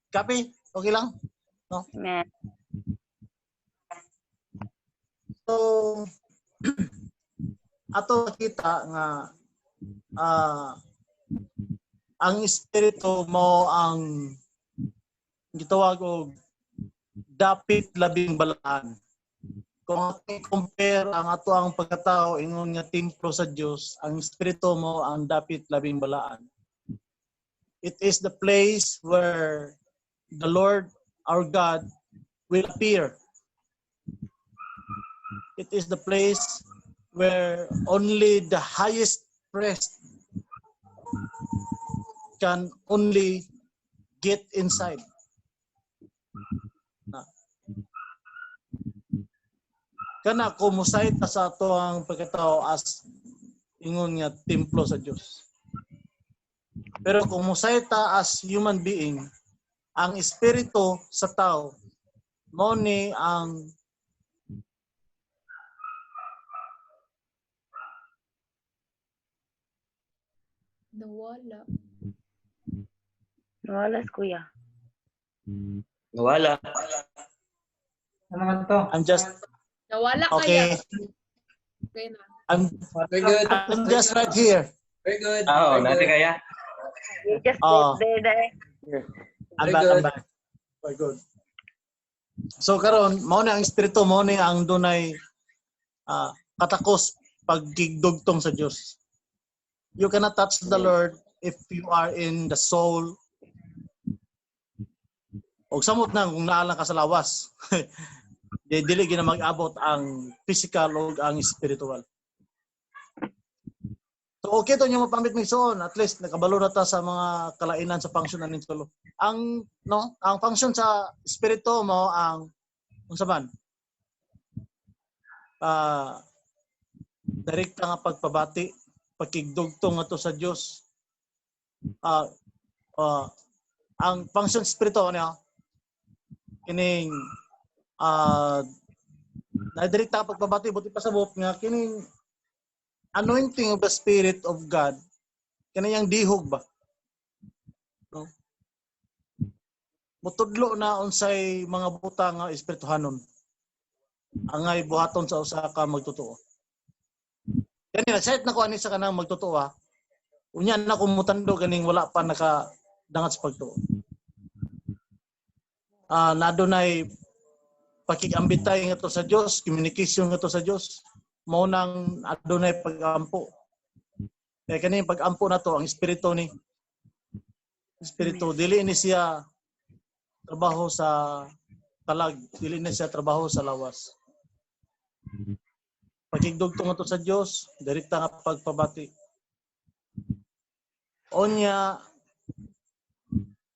Copy? Okay lang? No? Amen. So, ato makita nga ang espiritu mo ang gitawag og dapit labing balaan. Kung ating compare ang ato ang pagkatao ingon nga templo sa Dios, ang espiritu mo ang dapit labing balaan. It is the place where the Lord our God will appear. It is the place where only the highest priest can only get inside. Kana kumusay ta sa ato ang pagkatao as ingon nga templo sa Dios. Pero kung musay ta as human being, ang espiritu sa tao mo ni ang Nawala. Wala kuya. Wala. Ano naman to? I'm just Nawala okay. kaya. Okay na. Very good. I'm just right here. Very good. Oo, Very natin good. kaya. You just Oh. there. I'm Very back, good. I'm back. Very good. So karon mao ni ang espiritu mo ni ang dunay katakos pagkigdugtong sa Dios. You cannot touch the Lord if you are in the soul. Og samot na kung naalang ka sa lawas. Dili gina mag-abot ang physical o ang spiritual. So okay to nyo mapambit Mixon, at least nakabalo na ta sa mga kalainan sa function nanin solo. Ang function sa espiritu mo ang unsa man? Direkta nga pagpabati, pagkigdugtong ato sa Dios. Ang function spirito niya kining na direkta pagpabati buti pasabot nga kining anointing of the Spirit of God kaniyang dihog ba, no? Mutudlo na unsay mga butang nga espirituhanon angay buhaton sa usa ka magtotoo. Kani nag-set na ko ani sa kanang magtotoo ha. Unya na ko mutando ganing wala pa nakadangat sa pagtuo. Na adunay pakikambitay nga to sa Dios, communication nga to sa Dios, mao nang adunay pag-ampo. Kaya kani pag-ampo na to ang espiritu ni espiritu dili ni siya trabaho sa talag, dili ni siya trabaho sa lawas. Pagkigdugtong ato sa Dios, direkta nga pagpabati. Onya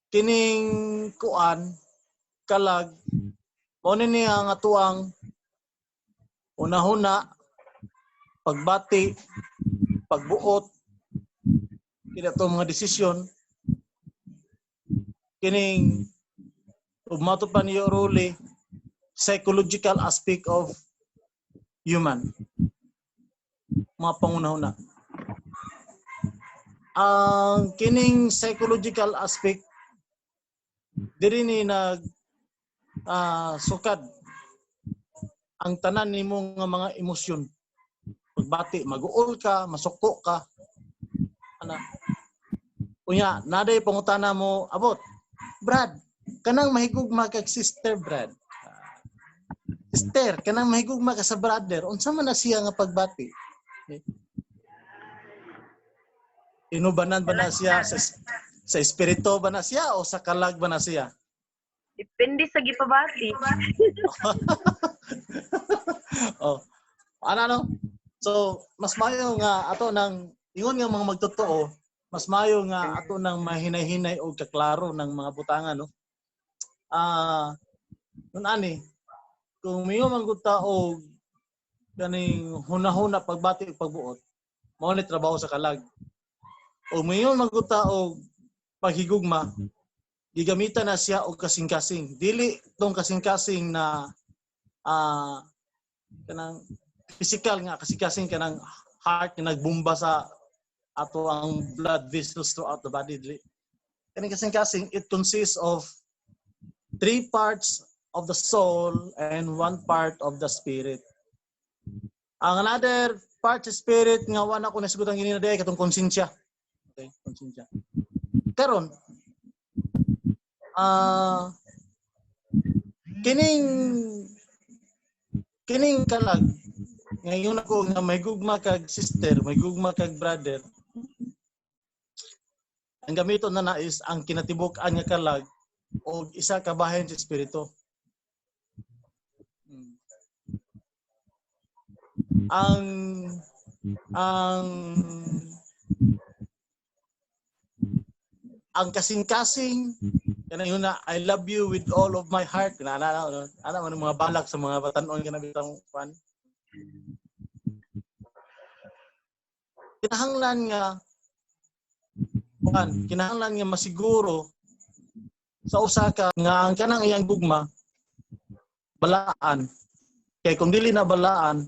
kining kuan kalag mao ni ang atuang una-huna pagbati, pagbuot kini ato mga desisyon kining umato pa niyo role psychological aspect of human mga panguna-huna. Ang kining psychological aspect diri ni nag sukad ang tanan nimo nga mga emosyon. Pagbati, mag-uol ka, masuko ka. Ana. Unya, naday pangutana mo, abot. Brad, kanang mahigugma kag sister Brad. Sister, kanang mahigugma ka sa brother, unsa man na siya nga pagbati? Inubanan ba na siya Sa espiritu ba na siya o sa kalag ba na siya? Depende sa gipabati. Oh. Ano? So, mas mayo nga ato nang ingon nga mga magtotoo, mas mayo nga ato nang mahinay-hinay o kaklaro ng mga butangan, no? Nun ani, kung mayo man gud ta og kaning hunahuna pagbati ug pagbuot, mao ni trabaho sa kalag. O mayo man gud ta og paghigugma, gigamitan na siya og kasing-kasing. Dili tong kasing-kasing na kanang physical nga kasing-kasing kanang heart nga nagbomba sa ato ang blood vessels throughout the body. Kaning kasing-kasing, it consists of 3 parts of the soul and 1 part of the spirit. Ang another part sa spirit nga wala ko nasigutan ginina day katong konsensya. Okay, konsensya. Karon kining kalag ngayon ako nga may gugma kag sister, may gugma kag brother. Ang gamiton na is ang kinatibuk-an nga kalag o isa ka bahin sa espiritu. Ang kasing-kasing kanang yun na I love you with all of my heart. Ana man mga balak sa mga batanon kana bitang pan. Kinahanglan nga masiguro sa usa ka nga ang kanang iyang gugma balaan. Kay kung dili na balaan,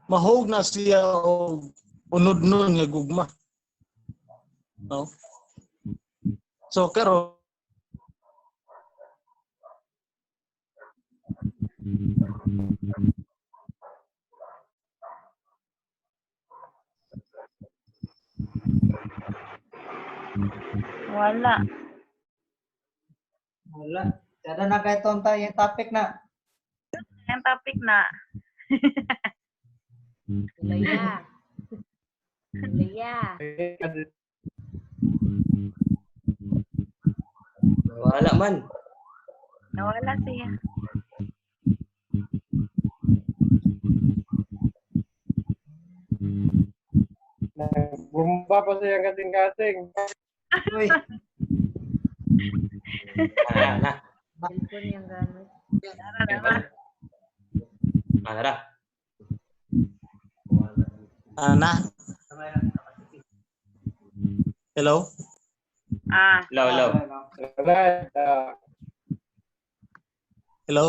mahog na siya og unod-unod nga gugma. No? So karon Wala. Kada na kay tonta yung topic na. Ang topic na. Laya. Laya. Wala man. Nawala siya. Bumba pa siya kasing-kasing. Uy. Na. Cellphone yung gamit. Tara. ana. Hello? Hello. Hello?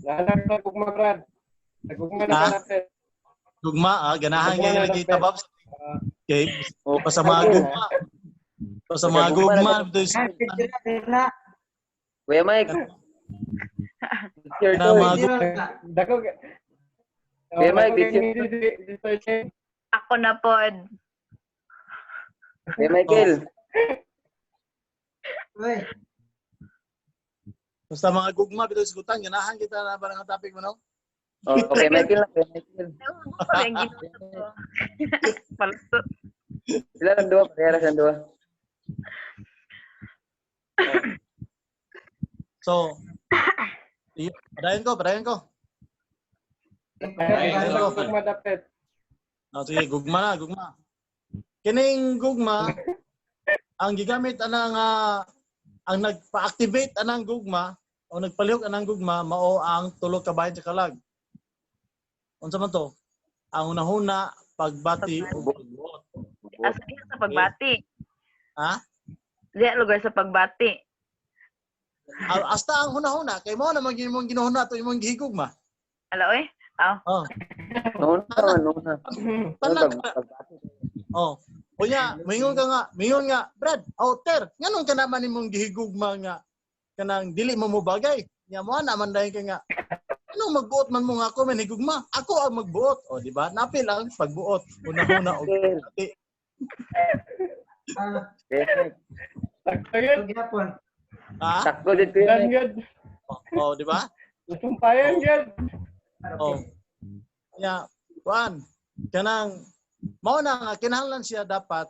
Lahat na gugma, Brad. Nagugma na natin. Gugma, ganahan kayo nakita, Babs. Okay. O, pa sa mga gugma. Pa sa mga gugma. Kuya Mike. Na mga gugma. Dako. Kuya Mike, picture. Ako na pod. Kuya Michael. Uy. Basta mga gugma, bito sigutan, ganahan kita na parang ang topic mo, no? Oh, Kuya Michael lang, Kuya Michael. Ang ginawa. Palto. Sila lang dua, parehas lang dua. So, padayon ko. Gugma dapat. Sige, gugma na. Kining gugma, ang gigamit anang ang nagpa-activate anang gugma o nagpalihok anang gugma mao ang tulog ka bahin sa kalag. Unsa man to? Ang unahuna pagbati o pagbuot. Asa diha sa pagbati. Ha? Diha lugar sa pagbati. Hasta ang hunahuna kay mo na imong ginuhuna to imong gihigugma. Ala oy. Oh. Nuna. Talag. Oh. Kuya, mingon nga, Brad, outer, nganong ka naman imong gihigugma nga kanang dili mo bagay. Nya mo naman dahil ka nga. Ano magbuot man mo nga ako man higugma? Ako ang magbuot. O di ba? Napil ang pagbuot. Una-una og pagbuoti. Sakto gyapon. Ha? Sakto din Kuya Mike. Gud. Oh, di ba? Sumpayan gud. Oh. Nya, kanang mao na nga kinahanglan siya dapat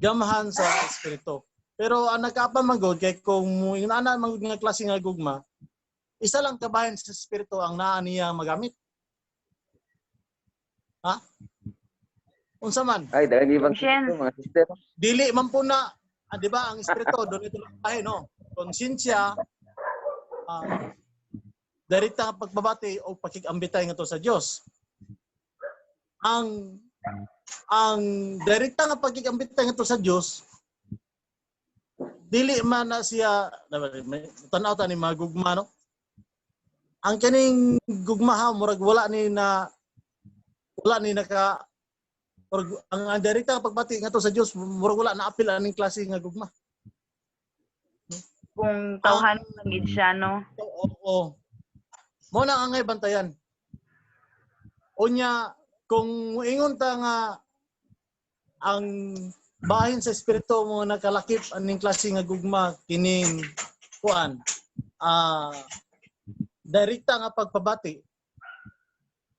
gamahan sa espiritu. Pero ang nagkapamagod kay kung yung ana man nga klase nga gugma, isa lang kabahin sa espiritu ang naa niya magamit. Ha? Unsa man? Ay, dahil ibang Conscience. mga sister. Dili man po na, di ba, ang espiritu, doon ito lang tayo, no? Konsensya, direkta nga pagbabati o pakikambitay nga to sa Diyos. Ang direkta nga pakikambitay nga to sa Diyos, dili man na siya, tanaw ta ni mga gugma, no? Ang kaning gugma ha, murag wala ni naka ang direkta nga pagbati nga to sa Dios murag wala na apil aning klase nga gugma. Kung tawhanon lang gid siya, no? Oo. Mo na angay bantayan. Unya kung ingon ta nga ang bahin sa espiritu mo nakalakip aning klase nga gugma kining kuan direkta nga pagpabati.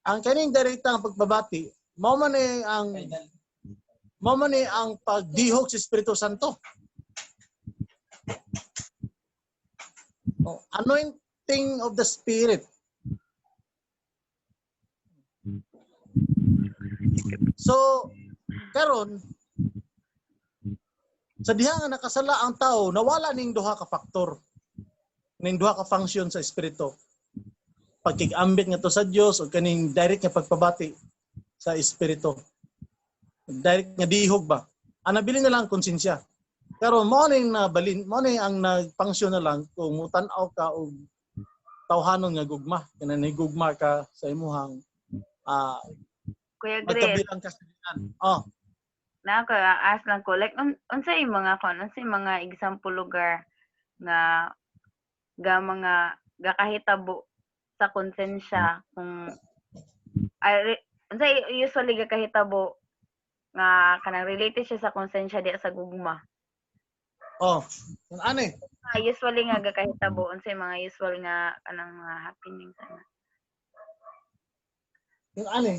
Ang kaning direkta nga pagpabati mao man ang pagdihok sa Espiritu Santo. Anointing of the Spirit. So, karon sa diha nga nakasala ang tao, nawala ning duha ka faktor. Ning duha ka function sa Espiritu. Pagkikambit nga to sa Dios o kaning direct nga pagpabati sa Espiritu. Direct nga dihog ba? Ang nabili na lang konsensya. Pero mo ning nabalin, mo ning ang nagfunction na lang kung mutan-aw ka og tawhanon nga gugma, kanang gugma ka sa imuhang Kuya Gret, magkabilang kasalinan. Oh, naka-ask lang ko, like, unsay mga example lugar nga gakahitabo sa konsensya kung unsay usually gakahitabo nga kanang related siya sa konsensya di sa gugma. oh. Ani? Usually nga gakahitabo unsay mga usual nga kanang mga happenings ana. Yung ani?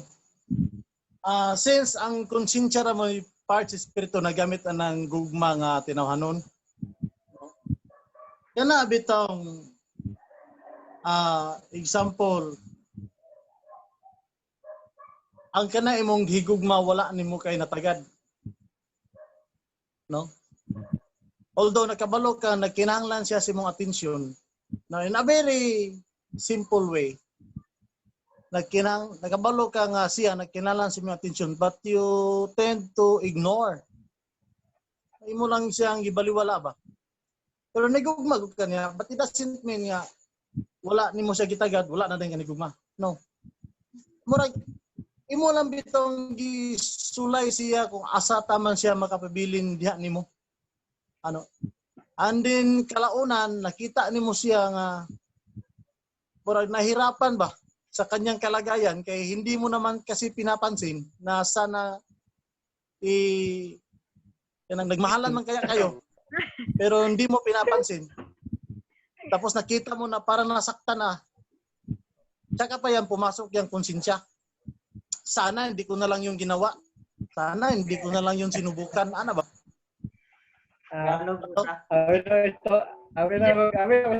Since ang konsensya ra mo part sa espiritu na gamit ang gugma nga tinawhanon. Kana bitong example ang kana imong higugma wala nimo kay natagad. No? Although nakabalo ka nagkinahanglan siya sa imong atensyon, no, in a very simple way. Nakabalo ka nga siya nagkinahanglan sa imong atensyon but you tend to ignore. Imo lang siyang gibaliwala ba? Pero nagugma gud kaniya, but it doesn't mean nga wala nimo siya gitagad, wala na din ka nagugma. No. Murag imo lang bitong gisulay siya kung asa taman siya makapabilin diha nimo. Ano? And then kalaunan nakita nimo siya nga murag nahirapan ba sa kanyang kalagayan kay hindi mo naman kasi pinapansin na sana kanang nagmahalan man kaya kayo pero hindi mo pinapansin. Tapos nakita mo na parang nasaktan na. Tsaka pa yan pumasok yung konsensya. Sana hindi ko na lang yung ginawa. Sana hindi ko na lang yung sinubukan. Ano ba? Awi na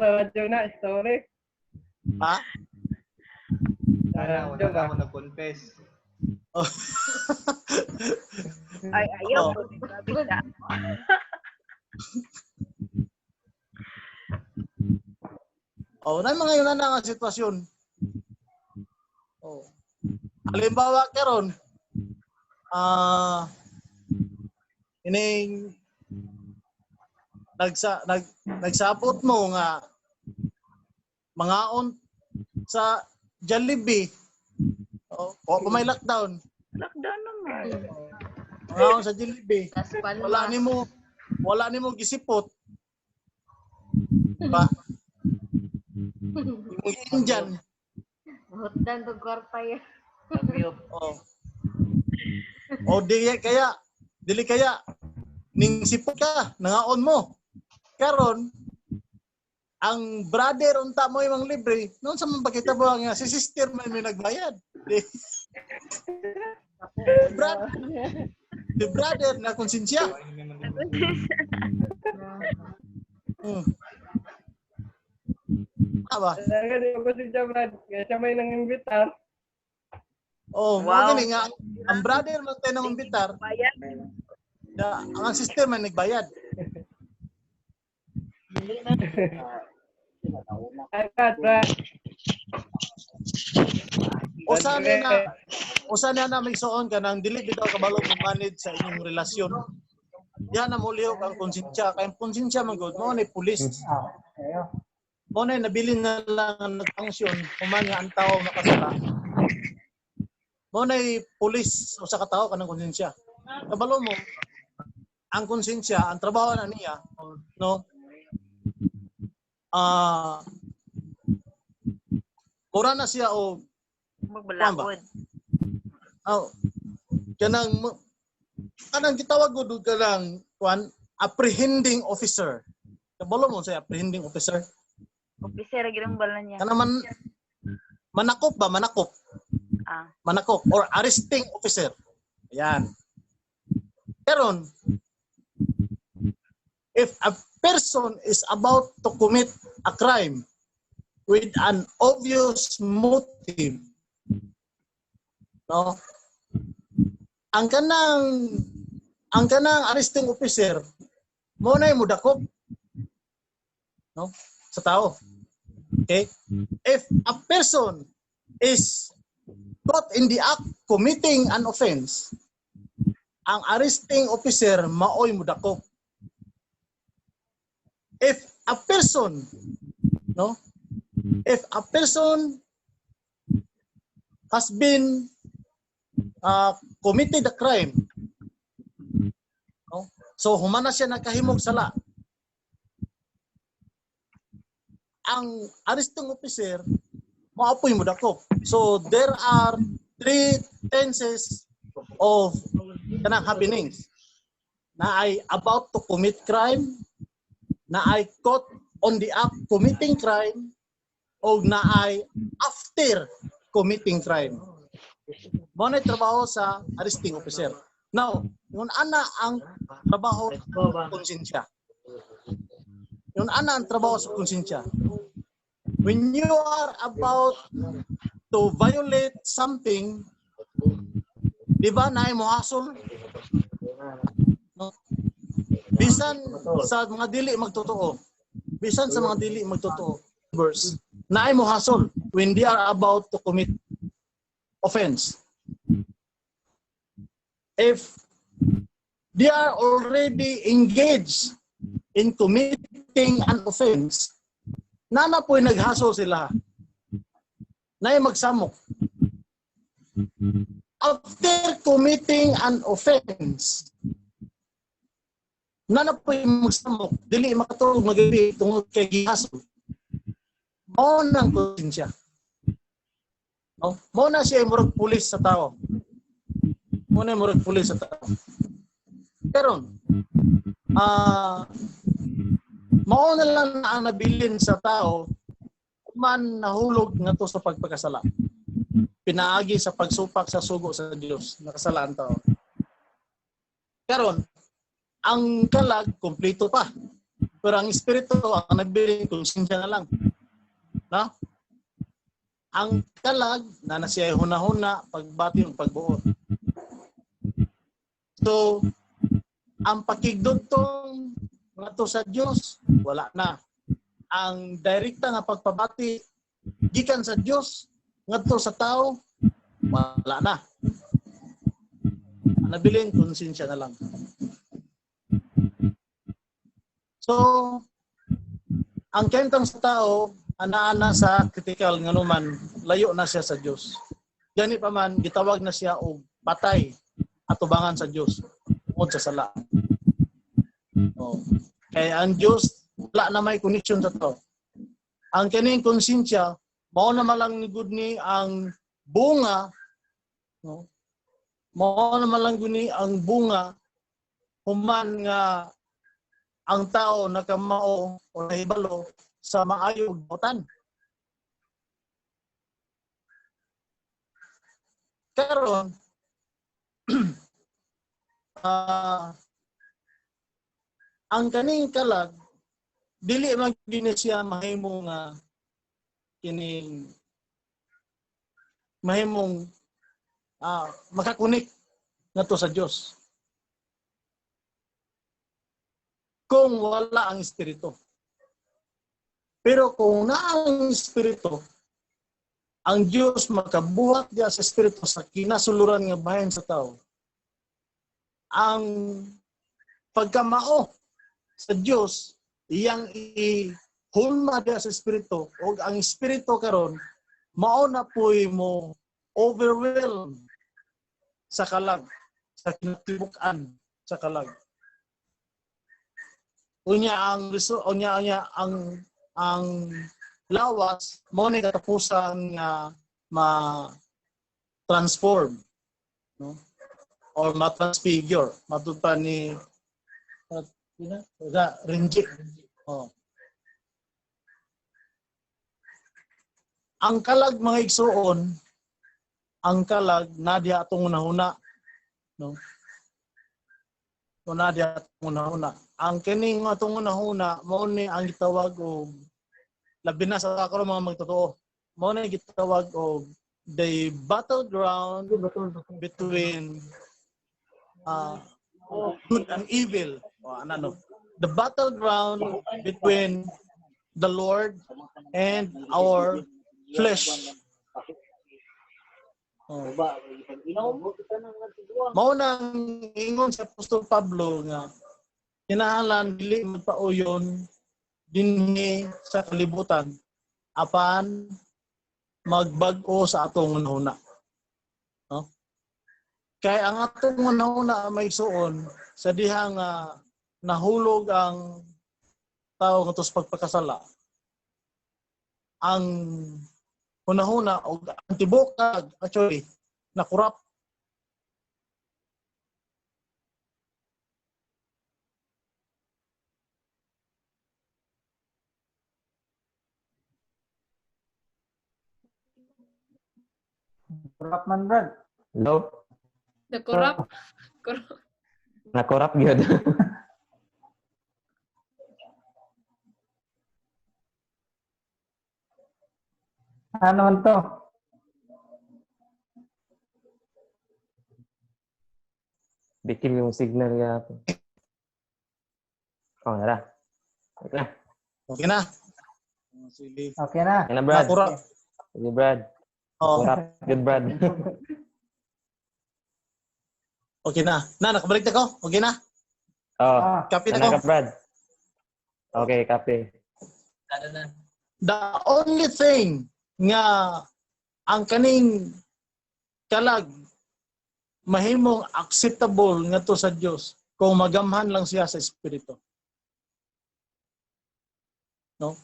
sa radyo na, story. Ha? Wala Wala ako nag-confess. Oh. Ay ayaw. Oh. Grabe ka. Oh, na mga yun na nga sitwasyon. Oh. Halimbawa karon ining nagsapot mo nga mangaon sa Jollibee. O may lockdown. Lockdown naman. Mangaon sa Jollibee. Taspan Wala nimo gisipot. Ba? Yung Indian. Hutdan to kwarta yan. Oh. O dili kaya ning sipot ka nangaon mo. Karon ang brother unta mo imong libre, noon sa mapakita mo nga si sister man may nagbayad. The brother na konsensya. Hmm. Aba? Kaya di ako si Jabrad. Kaya siya may nang-imbitar. Oh, mo Wow. gani nga ang brother man tayo nang imbitar, Bayad. ang sistema nagbayad. Agad, Brad. Usa na may suon ka nang dili bitaw kabalo mo manage sa inyong relasyon. Yan na mo lihok ang konsensya. Kaya ang konsensya man gud mo ni pulis. Mo na nabilin na lang ang nagfunction human nga ang tao makasala. Mo na pulis usa ka tawo kanang konsensya. Kabalo mo ang konsensya, ang trabaho na niya, no? Mura na siya o Magbalaod. kanang gitawag gud kanang apprehending officer. Kabalo mo sa apprehending officer. Officer, ginang bala niya. Kanang manakop ba? Manakop. Manakop or arresting officer. Ayan. Pero if a person is about to commit a crime with an obvious motive, no? Ang kanang arresting officer mo na mudakop, no? Sa tao. Okay? If a person is caught in the act committing an offense, ang arresting officer maoy mudakop. If a person, no? If a person has been committed a crime, no? So humana siya nakahimog sala, ang arresting officer maapoy mudakop. So there are three tenses of kanang happenings na ay about to commit crime, na ay caught on the act committing crime, o na ay after committing crime. Mo na trabaho sa arresting officer. Now, yun ana ang trabaho sa konsensya. Yun ana ang trabaho sa konsensya. When you are about to violate something, di ba na ay mohasol? No? Bisan sa mga dili magtotoo. Bisan sa mga dili magtotoo. Verse. Na ay mohasol when they are about to commit offense. If they are already engaged in committing an offense, nana po'y naghasol sila. Na ay magsamok. After committing an offense, nana po'y magsamok, dili makatulog magabi tungod kay gihasol. Mao nang konsensya. No? Mao na siya murag pulis sa tao. Mao na murag pulis sa tao. Pero mao na lang ang nabilin sa tao man nahulog nga to sa pagpakasala. Pinaagi sa pagsupak sa sugo sa Dios, nakasala ang tao. Karon ang kalag kompleto pa. Pero ang espiritu ang nabilin konsensya na lang. No? Ang kalag na siya hunahuna pagbati ng pagbuot. So ang pakigdugtong ngadto sa Dios wala na. Ang direkta nga pagpabati gikan sa Dios ngadto sa tao wala na. Nabilin konsensya na lang. So ang kentang sa tao ana-ana sa critical nga naman layo na siya sa Dios. Gani pa man gitawag na siya og patay atubangan sa Dios tungod sa sala. Oh. Kaya ang Dios wala na may connection sa tao. Ang kaning konsensya mao na malang gud ni ang bunga, no? Mao na malang gud ni ang bunga human nga ang tao nakamao o nahibalo sa maayong butan. Karon ang kaning kalag dili man gini siya mahimong kining mahimong makakunik ngadto sa Dios kung wala ang espiritu. Pero kung naa ang espiritu, ang Dios makabuhat diya sa espiritu sa kinasuluran nga bahin sa tao. Ang pagkamao sa Dios iyang ihulma diya sa espiritu o ang espiritu karon mao na po'y mo overwhelm sa kalag, sa kinatibuk-an sa kalag. Unya ang lawas mo ni katapusan nga ma-transform, no? Or ma-transfigure, matupan ni rinji. Oh. Ang kalag mga igsuon, ang kalag na diha atong una-una, no? Na diha atong una-una. Ang kining atong una-una mao ni ang gitawag og labi na sa karon mga magtotoo. Mao ni gitawag og the battleground between good and evil. The battleground between the Lord and our flesh. Mao nang ingon sa Apostol Pablo nga kinahanglan dili magpauyon dinhi sa kalibutan apan magbag-o sa atong una-una. No? Kay ang atong una-una may suon sa diha nga nahulog ang tao ngadto sa pagpakasala. Ang una-una og ang tibok actually nakurap. Kurap man, Brad. Hello? Nakurap. Nakorap gyud. Ano man to? Bikin yung signal nga ako. Oh, nara. Okay na. Okay na. Sige. Okay na. Okay na, Brad. Nakurap. Sige, Brad. Oh, Nakorap. Good, Brad. okay na. Na nakabalik na ko. Okay na. Oh, Copy na ano ko. ka, Brad? Okay, copy. The only thing nga ang kaning kalag mahimong acceptable ngadto sa Dios kung magamhan lang siya sa espiritu. No?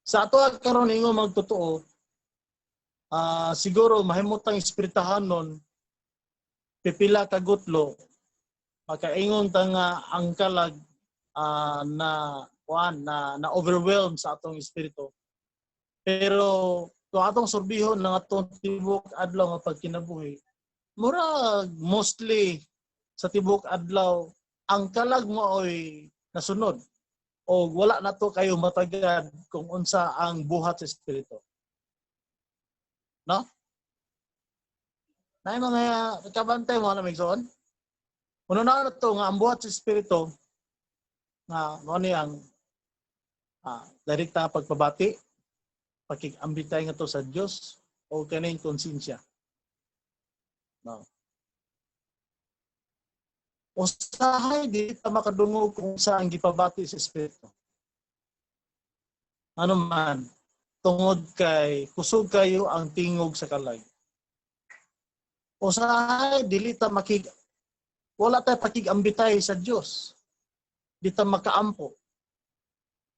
Sa ato karon ingon magtotoo, siguro mahimutang espiritahan nun pipila ka gutlo makaingon ta nga ang kalag na overwhelm sa atong espiritu. Pero kung atong sorbihon ng atong tibok adlaw nga pagkinabuhi, murag mostly sa tibok adlaw ang kalag mo ay nasunod o wala na to kayo matagad kung unsa ang buhat sa espiritu. No? Na mga kabantay mo na migsoon. Uno na to nga ang buhat sa espiritu nga mo ni ang direkta pagpabati, pakikambitay nga to sa Dios o kaning konsensya. No. Usahay di ta makadungog kung saan gipabati sa espiritu. Ano man, tungod kay kusog kayo ang tingog sa kalag. Usahay dili ta wala tayo pakikambitay sa Dios. Di ta makaampo.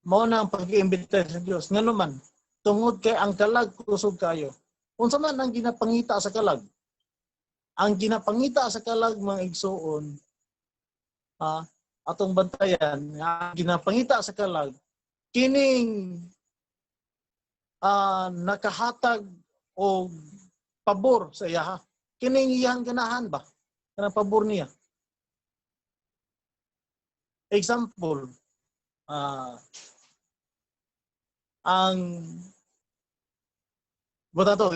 Mao na ang pag-iimbitay sa Dios. Ngano man, tungod kay ang kalag kusog kayo. Unsa man ang ginapangita sa kalag? Ang ginapangita sa kalag mga igsuon, atong bantayan, ang ginapangita sa kalag, kining nakahatag o pabor sa iya. Kining iyang ganahan ba? Kanang pabor niya. example, ang buta to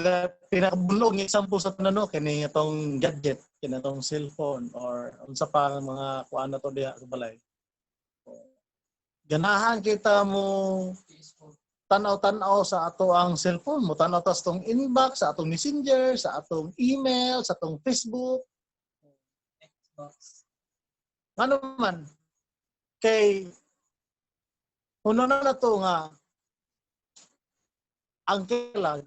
pinakabulong example sa tanano kini itong gadget, kini itong cellphone or unsa pa ang mga kuan na to diha sa balay. Ganahan kita mo tanaw-tanaw sa ato ang cellphone mo, tanaw ta sa atong inbox, sa atong messenger, sa atong email, sa atong Facebook, Xbox. Ano man kay uno na to nga ang kailang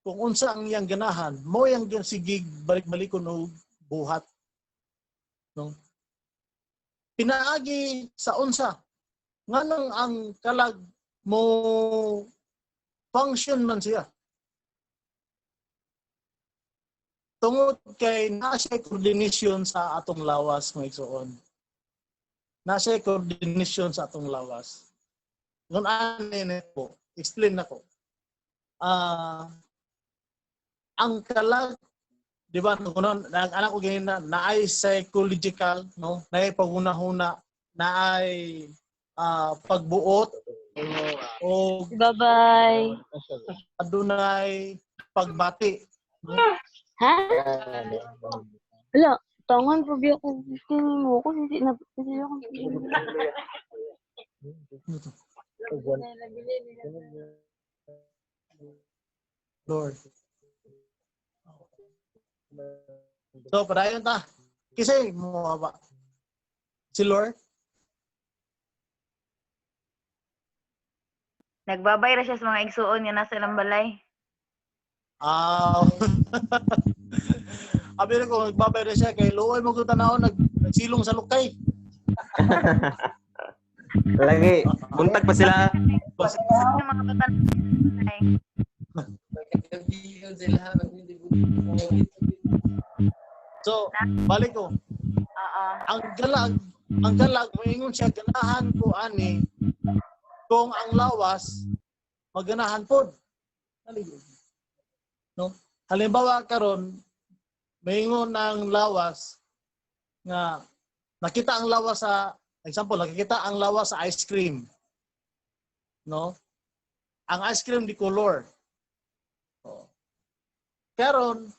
kung unsa ang iyang ganahan, mo yang sigig balik-balikon og buhat. No? Pinaagi sa unsa nganong ang kalag mo function man siya. Tungod kay naa siya coordination sa atong lawas mga igsoon. Naa siya coordination sa atong lawas. Ngun ani po, explain nako. Ang kalag, di ba, ang anak ko ganyan na ay psychological, no? Na ay paghuna-huna, na ay pagbuot, o Bye-bye. adunay pagbati. No? Ha? Wala, tangan po biya ko. Tingin mo ko, hindi na ako. Lord. So, padayon ta. Kasi mo ba? Si Lord? Nagbabay ra siya sa mga igsuon nga nasa ilang balay. Abi na ko, nagbabay na siya kay luoy mo kung tanaw, nagsilong sa lukay. Lagi, buntag pa sila. Yung mga bata So, balik ko. Oo. Ang galag, moingon siya, ganahan ko ani, kung ang lawas, maganahan po. No? Halimbawa karon, moingon ng lawas, nga, nakita ang lawas sa, example, nakikita ang lawas sa ice cream. No? Ang ice cream di color. Karon,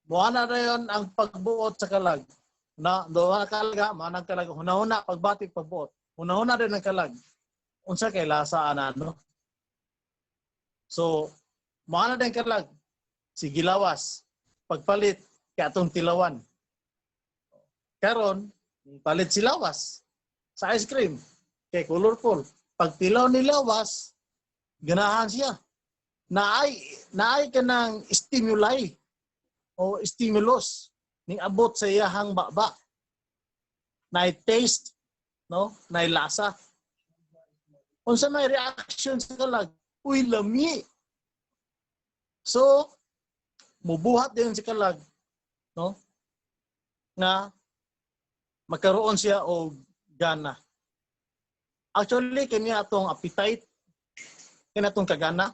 buwana na yun ang pagbuot sa kalag. Na doon kalaga, manang kalag, hunahuna pagbati pagbuot. Hunahuna din ang kalag. Unsa kay lasa ano. So, maana din kalag. Sige lawas. Pagpalit kay atong tilawan. Karon, palit si lawas sa ice cream kay colorful. Pag tilaw ni lawas, ganahan siya. Naay kanang stimuli o stimulus ning abot sa iyahang baba. Naay taste, no? Naay lasa. Unsa may reaction sa kalag? Uy, lami. So, mubuhat din si kalag, no? Na magkaroon siya og gana. Actually, kanya atong appetite, kanya atong kagana,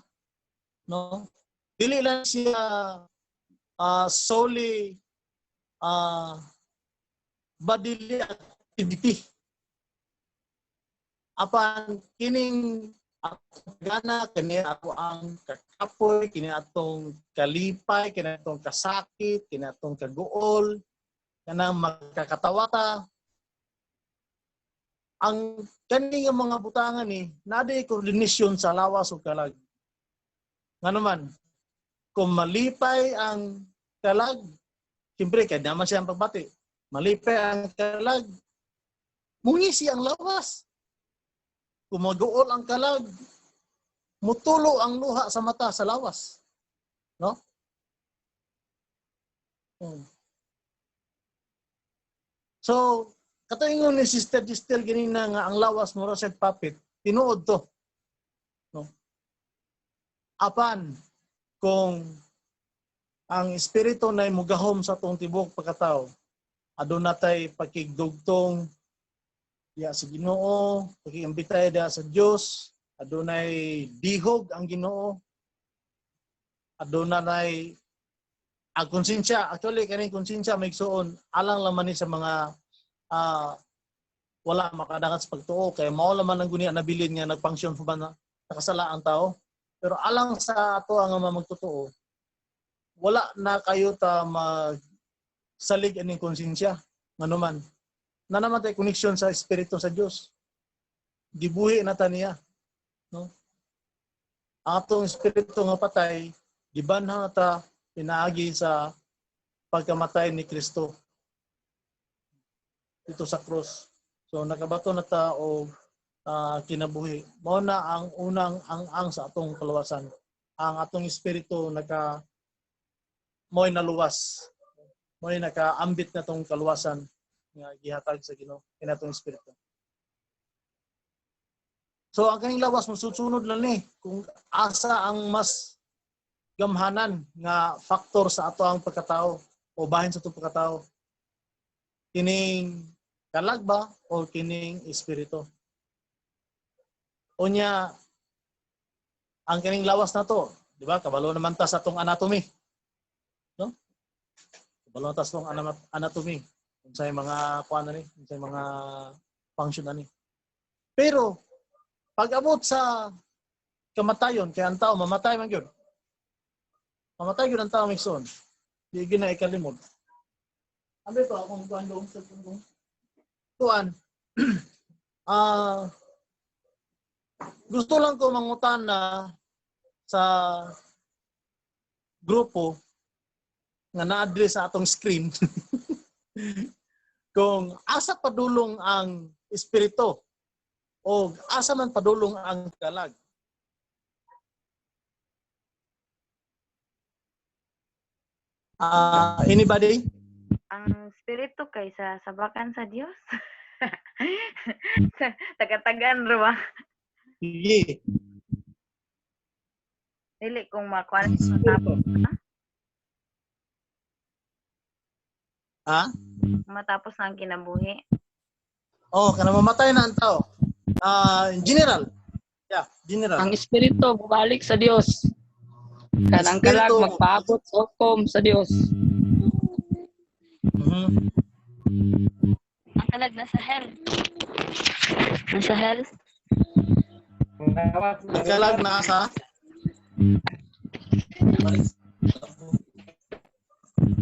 no? Dili lang siya solely bodily activity. Apan kining atong gana, kini ato ang kakapoy, kini atong kalipay, kini atong kasakit, kini atong kaguol, kanang magkakatawata. Ang kaning mga butangan ni naday koordinasyon sa lawas ug kalag. Nga naman, kung malipay ang kalag, siyempre kaya naman siya ang pagbati. Malipay ang kalag, mungisi ang lawas. Kung maguol ang kalag, mutulo ang luha sa mata sa lawas. No? So, katuingon ni Sister Distel ganina nga ang lawas mo sa papit, tinuod to. No? Apan, kung ang espiritu na mugahom sa tong tibok pagkatao, aduna tay pakigdugtong ya sa Ginoo, pakiimbitay da sa Dios, adunay dihog ang Ginoo, adunay ang konsensya. Actually kaning konsensya may igsuon alang laman ni sa mga wala makadangat sa pagtuo kay mao laman ang guni nabilin nga nagpangsyon pa na nakasala ang tao. Pero alang sa ato ang magtotoo, wala na kayo ta magsalig aning konsensya ngano man. Na naman tay connection sa espiritu sa Dios. Gibuhi na ta niya, no? Ang atong espiritu nga patay gibanha na ta pinaagi sa pagkamatay ni Kristo dito sa cross. So nakabato na ta og kinabuhi. Mao na ang unang ang sa atong kaluwasan. Ang atong espiritu mo'y naluwas. Mo'y nakaambit na tong kaluwasan nga gihatag sa Ginoo kinatong espiritu. So ang kaning lawas masusunod lang ni kung asa ang mas gamhanan nga faktor sa ato ang pagkatao o bahin sa atong pagkatao. Kining kalag ba o kining espiritu? Unya, ang kining lawas na to, di ba? Kabalo naman ta sa atong anatomy. No? Kabalo ta sa atong anatomy. Unsay mga kuan ni, unsay mga function ani. Pero pag abot sa kamatayon, kaya ang tao mamatay man gyud. Mamatay gyud ang tao migsoon. Di gyud na ikalimot. Abi to akong kuan doon sa kuan. Gusto lang ko mangutan na sa grupo nga na-address sa atong screen kung asa padulong ang espiritu o asa man padulong ang kalag. Anybody? Ang spirito kay sa sabakan sa Dios. Taga-tagaan ro ba? Sige. Dili kung makuan matapos. Ha? Matapos na ang kinabuhi. Oh, kana mamatay na ang tao. In general. Yeah, general. Ang espiritu bubalik sa Dios. Kanang kalag Espiritu. magpaabot sa hukom sa Dios. Mhm. Ang kalag nasa hell. Nasa hell? Ang kalag nasa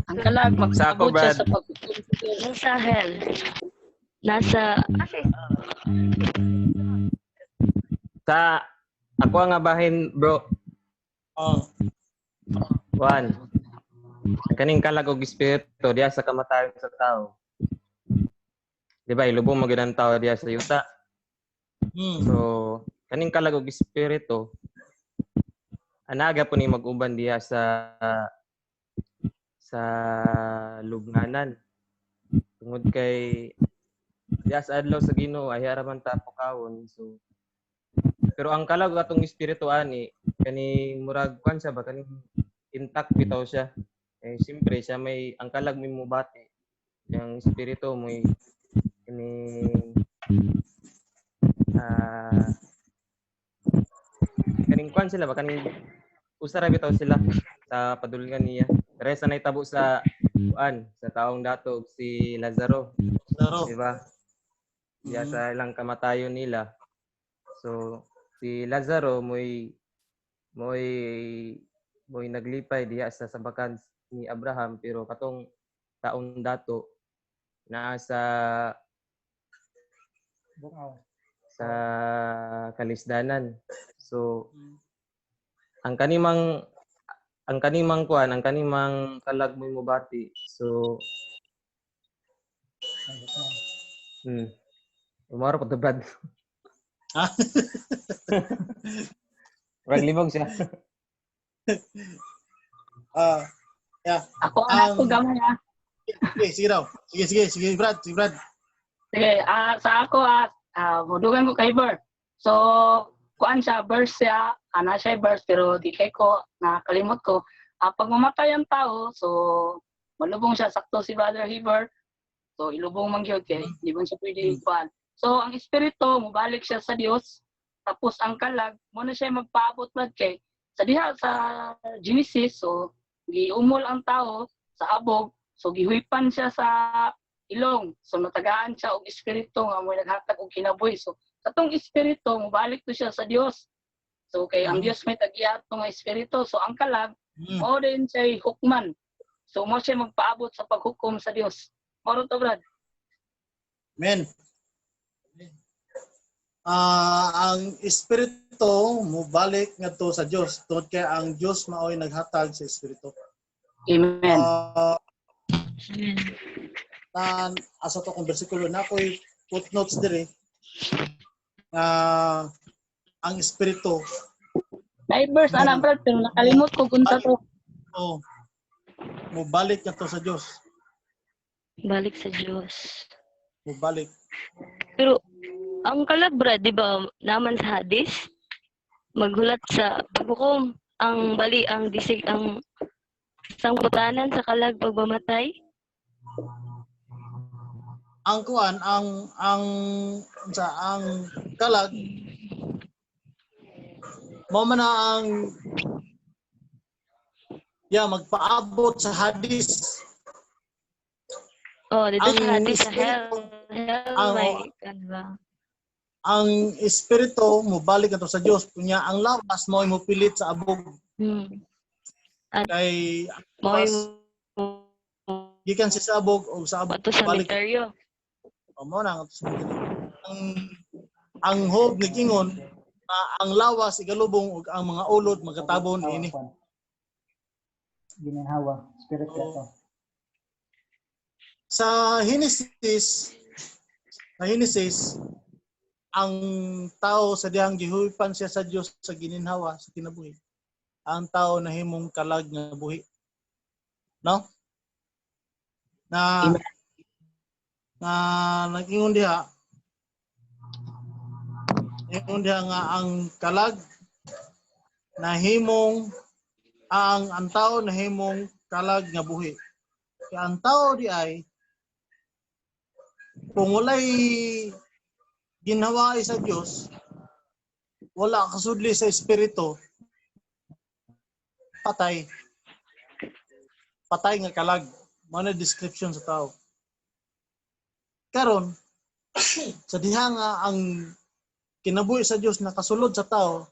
Ang kalag magpaabot siya sa paghukom sa Dios. Nasa hell. Nasa... Sa ako nga bahin, bro. oh, Juan. Ang kaning kalag og espiritu diya sa kamatayon sa tao. Di ba, ilubong magid ang tao diya sa yuta. So, kaning kalag og espiritu anaga po ni mag-uban diya sa lubnganan. Tungod kay diya sa adlaw sa Ginoo ay haraman ta pukawon. So pero ang kalag atong espiritu ani kani murag kwan siya ba kani intact bitaw siya. Eh siyempre siya may ang kalag may mubati. Yung espiritu may kani kaning kwan sila ba kaning usara bitaw sila sa padulngan niya. Pero sa naitabo sa kuan sa taong dato si Lazaro. Di ba? Diya sa ilang kamatayon nila. So si Lazaro mo'y naglipay diya sa sabakan ni Abraham pero katong taong dato naa sa kalisdanan. So ang kanimang kalag mo mubati. So umaro ko tubad. Rag limog siya. yeah. Ako anak ko gamay ah. Sige daw. Sige, Brad. Sige, sa ako hudugan ko kay Bert. So, kuan siya, verse siya, siya verse, pero di kay ko, nakalimot ko. Pag mamatay ang tao, so, malubong siya, sakto si Brother Heber. So, ilubong man yun, kaya di ba siya pwede kuan. So, ang espiritu, mubalik siya sa Dios. Tapos, ang kalag, muna siya magpaabot lang kay, sa diha, sa Genesis, so, giumol ang tao sa abog, so, gihuipan siya sa ilong. So natagaan siya og espiritu nga mo naghatag og kinabuhi. So katong espiritu mobalik to siya sa Dios. So kay ang Dios may tag-iyato nga espiritu. So ang kalag mao din siya hukman. So mo siya magpaabot sa paghukom sa Dios. Mao to brad. Amen. Ang espiritu mobalik ngadto sa Dios tungod kay ang Dios maoy naghatag sa espiritu. Amen. Asa to kung bersikulo na ko'y footnotes dire. Ang espiritu Na-verse ana brad pero nakalimot ko kung sa to. mobalik ngadto sa Dios. Balik sa Diyos. Mobalik. Pero, ang kalag, brad, di ba, naman sa hadis, maghulat sa paghukom, ang bali, ang disig, ang sangputanan sa kalag pagmamatay. Ang kuan, ang kalag, mo man na ang magpaabot sa hadis. Oh, dito Ang sa hadis sa espiritu, hell, may, ano ba? Ang espiritu mobalik ato sa Dios, kunya ang lawas mo pilit sa abog. Kay Mo'y gikan sa abog o sa abog bato sa balik. misteryo. Mo na ang hob ni kingon na ang lawas igalubong ug ang mga ulod magatabon ini. Ginhawa, spirit ito. Sa Genesis, ang tao sa dihang gihuipan siya sa Dios sa gininhawa sa kinabuhi. Ang tao nahimong kalag nga buhi. No? Na nag-ingon diha nga ang kalag nahimong ang tao nahimong kalag nga buhi. Kaya ang tao di ay kung walay ginhawa sa Dios, wala kasudli sa espiritu, patay. Patay nga kalag. Mao description sa tao. Karon sa diha nga ang kinabuhi sa Dios nakasulod sa tao,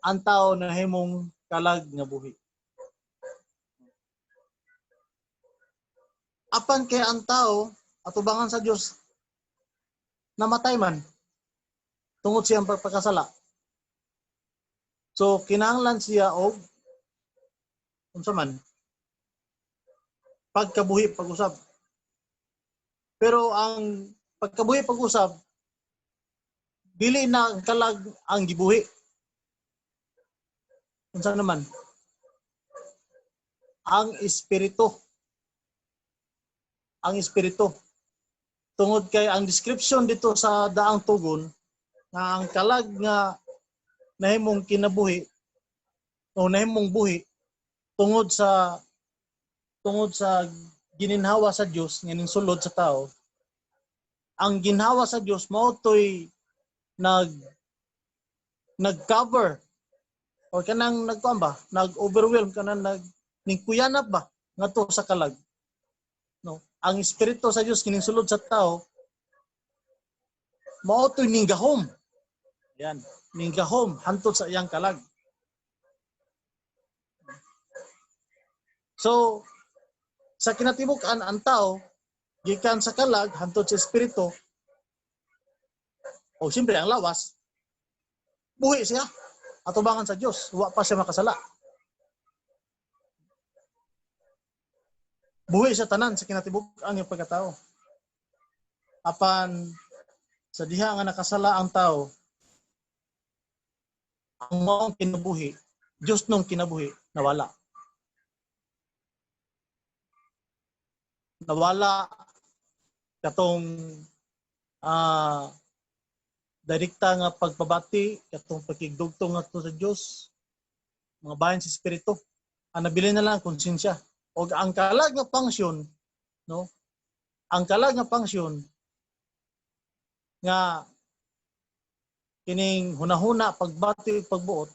ang tao nahimong kalag nga buhi. Apan kay ang tao atubangan sa Dios namatay man tungod siyang pagpakasala. So kinahanglan siya og unsa man pagkabuhi pag-usab. Pero ang pagkabuhi pag-usab dili na ang kalag ang gibuhi. Unsa naman? Ang espiritu. Ang espiritu. Tungod kay ang description dito sa daang tugon nga ang kalag nga nahimong kinabuhi o nahimong buhi tungod sa gininhawa sa Dios nganing sulod sa tao. Ang ginhawa sa Dios mao toy nag-cover o kanang nagkuan ba, nag-overwhelm kanang ningkuyanap ba ngadto sa kalag. No, ang espiritu sa Dios kining sulod sa tao mao toy ninggahom. Yan, ninggahom hantod sa iyang kalag. So sa kinatibuk-an ang tao gikan sa kalag hantod sa espiritu o siyempre ang lawas buhi siya atubangan sa Dios, wa pa siya makasala. Buhi sa tanan sa kinatibuk-an yung pagkatao. Apan sa diha nga nakasala ang tao, ang maong kinabuhi, Diyos nung kinabuhi, nawala. Nawala katong direkta nga pagpabati, katong pagkigdugtong nga sa Diyos, mga bayan sa espiritu. Ang nabili na lang konsensya. O ang kalag nga pangsyon, no? Ang kalag nga pangsyon nga kining hunahuna pagbati pagbuot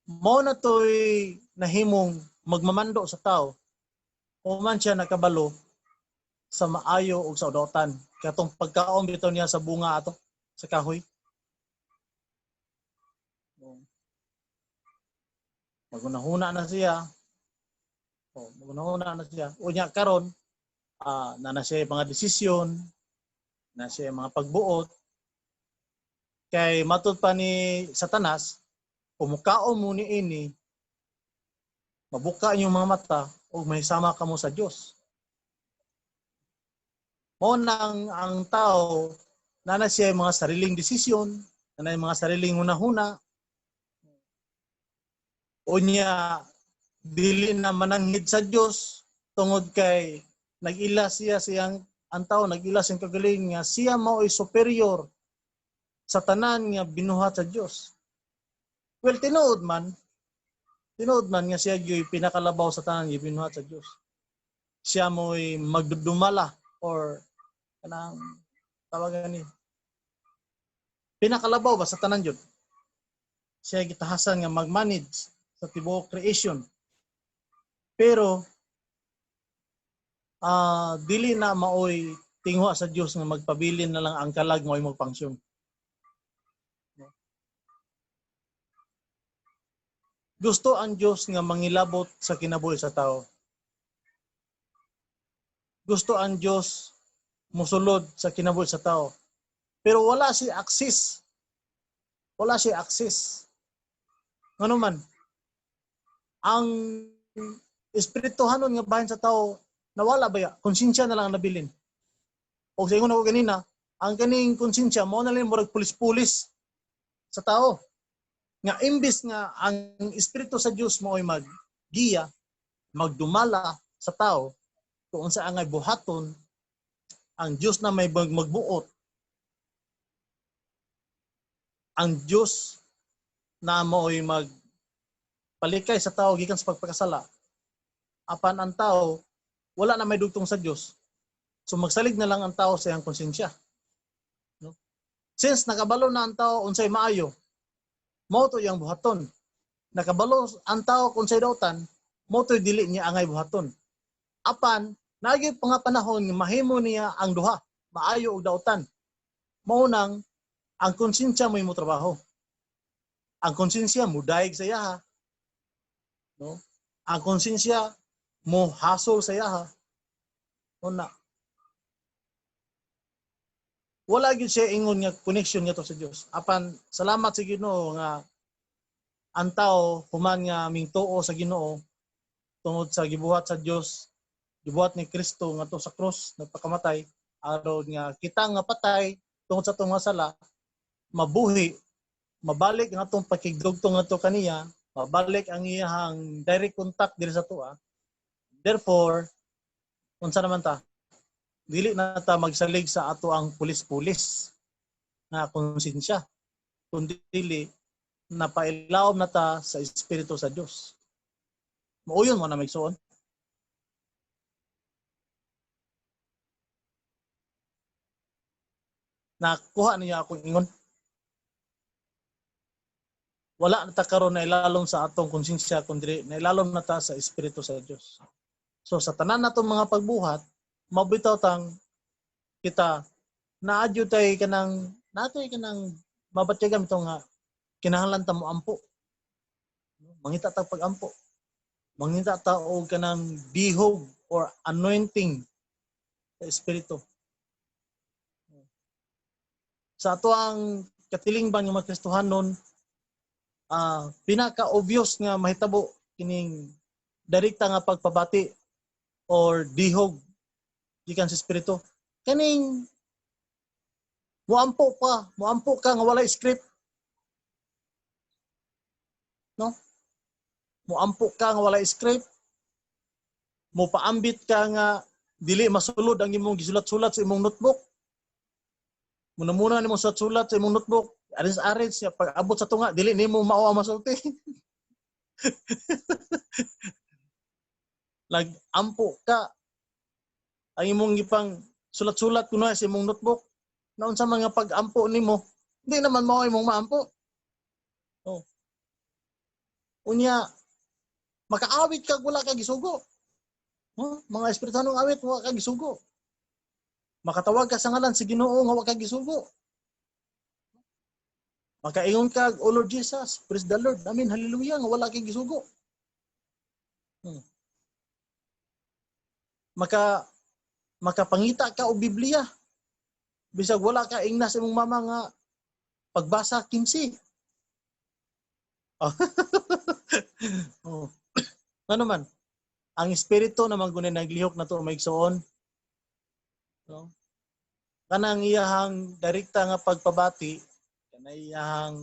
mao na toy nahimong magmamando sa tao o man siya nakabalo sa maayo ug sa udotan. Katong pagkaon bitaw niya sa bunga ato sa kahoy. Magunahuna na siya. Magunahuna na siya. Unya karon na siya mga desisyon, na siya mga pagbuot. Kay matud pa ni Satanas, kumukaon mo ni ini, mabuka inyong mga mata o may sama ka mo sa Diyos. Mo nang ang tao na siya mga sariling desisyon, na mga sariling hunahuna, o niya dili na mananghid sa Diyos tungod kay nag-ila siyang ang tao nag-ila siyang kagaling nga siya mao'y superior sa tanan nga binuhat sa Diyos. Well, tinuod man nga siya yung pinakalabaw sa tanan nga binuhat sa Diyos. Siya mo'y magdudumala or kanang tawagan ni pinakalabaw ba sa tanan Diyos. Siya gitahasan nga mag-manage sa tibuok creation. Pero dili na maoy tingwa sa Dios nga magpabilin na lang ang kalag mo'y magpangsyon. Gusto ang Dios nga mangilabot sa kinabuhi sa tao. Gusto ang Dios musulod sa kinabuhi sa tao. Pero wala si access. Wala si access. Ano man? Ang espirituhanon nga bahin sa tao nawala ba ya? Konsensya na lang ang nabilin. O sa ingon ako ganina, ang kaning konsensya mo na lang murag pulis-pulis sa tao. Nga imbis nga ang espiritu sa Dios mo ay maggiya, magdumala sa tao kung sa angay buhaton ang Dios na may magbuot. Ang Dios na mo ay palikay sa tao gikan sa pagpakasala. Apan ang tao wala na may dugtong sa Dios. So magsalig na lang ang tao sa iyang konsensya. No? Since nakabalo na ang tao unsay maayo, mao to iyang buhaton. Nakabalo ang tao unsay dautan, mao to dili niya angay buhaton. Apan nagi pa nga panahon nga mahimo niya ang duha, maayo ug dautan. Mao nang ang konsensya mo trabaho. Ang konsensya mo daig sa iya. No? Ang konsensya mo hasol sa iya. Una. Wala gyud siya ingon nga connection nga to sa Dios. Apan salamat sa Ginoo nga ang tao human nga mingtuo sa Ginoo tungod sa gibuhat sa Dios, gibuhat ni Kristo nga to sa cross nagpakamatay aron nga kita nga patay tungod sa atong mga sala mabuhi, mabalik ang atong pakigdugtong ngadto kaniya, mabalik ang iyang direct contact diri sa tuwa. Therefore, unsa naman ta? Dili na ta magsalig sa ato ang pulis-pulis na konsensya. Kundi dili napailawom na ta sa Espiritu sa Dios. Mauyon mo na magsuon. Nakuha niya akong ingon. Wala na ta karon na ilalom sa atong konsensya kundi na ilalom na ta sa Espiritu sa Dios. So sa tanan natong mga pagbuhat, mabitaw tang kita naadyo tay kanang natoy kanang mabatyagan ito nga kinahanglan ta mo ampo. Mangita ta pag-ampo. Mangita ta og kanang dihog or anointing sa Espiritu. Sa ato ang katilingban nga mga Kristohanon, pinaka-obvious nga mahitabo kining direkta nga pagpabati or dihog gikan sa Espiritu. Kaning muampo ka nga walay script. No? Muampo ka nga walay script. Mupaambit ka nga dili masulod ang imong gisulat-sulat sa imong notebook. Muna nimo sulat sa imong notebook. Aris-aris pag abot sa tunga dili nimo mao ang masulti. Lag-ampo ka ang imong gipang sulat-sulat kuno sa imong notebook. Naun sa mga pag-ampo nimo, hindi naman mao imong maampo. Oh. Unya makaawit ka wala ka gisugo. Mga espiritanong awit wala ka gisugo. Makatawag ka sa ngalan si Ginoo nga wa ka gisugo. Makaingon ka, "O Lord Jesus, praise the Lord. Amen, hallelujah, nga wala kay gisugo." Makapangita ka og Biblia. Bisag wala ka ingna sa imong mama nga pagbasa 15. Oh. Ano man, ang espiritu naman gunay naglihok na to maigsoon. No? Kanang iyahang direkta nga pagpabati, kanang iyahang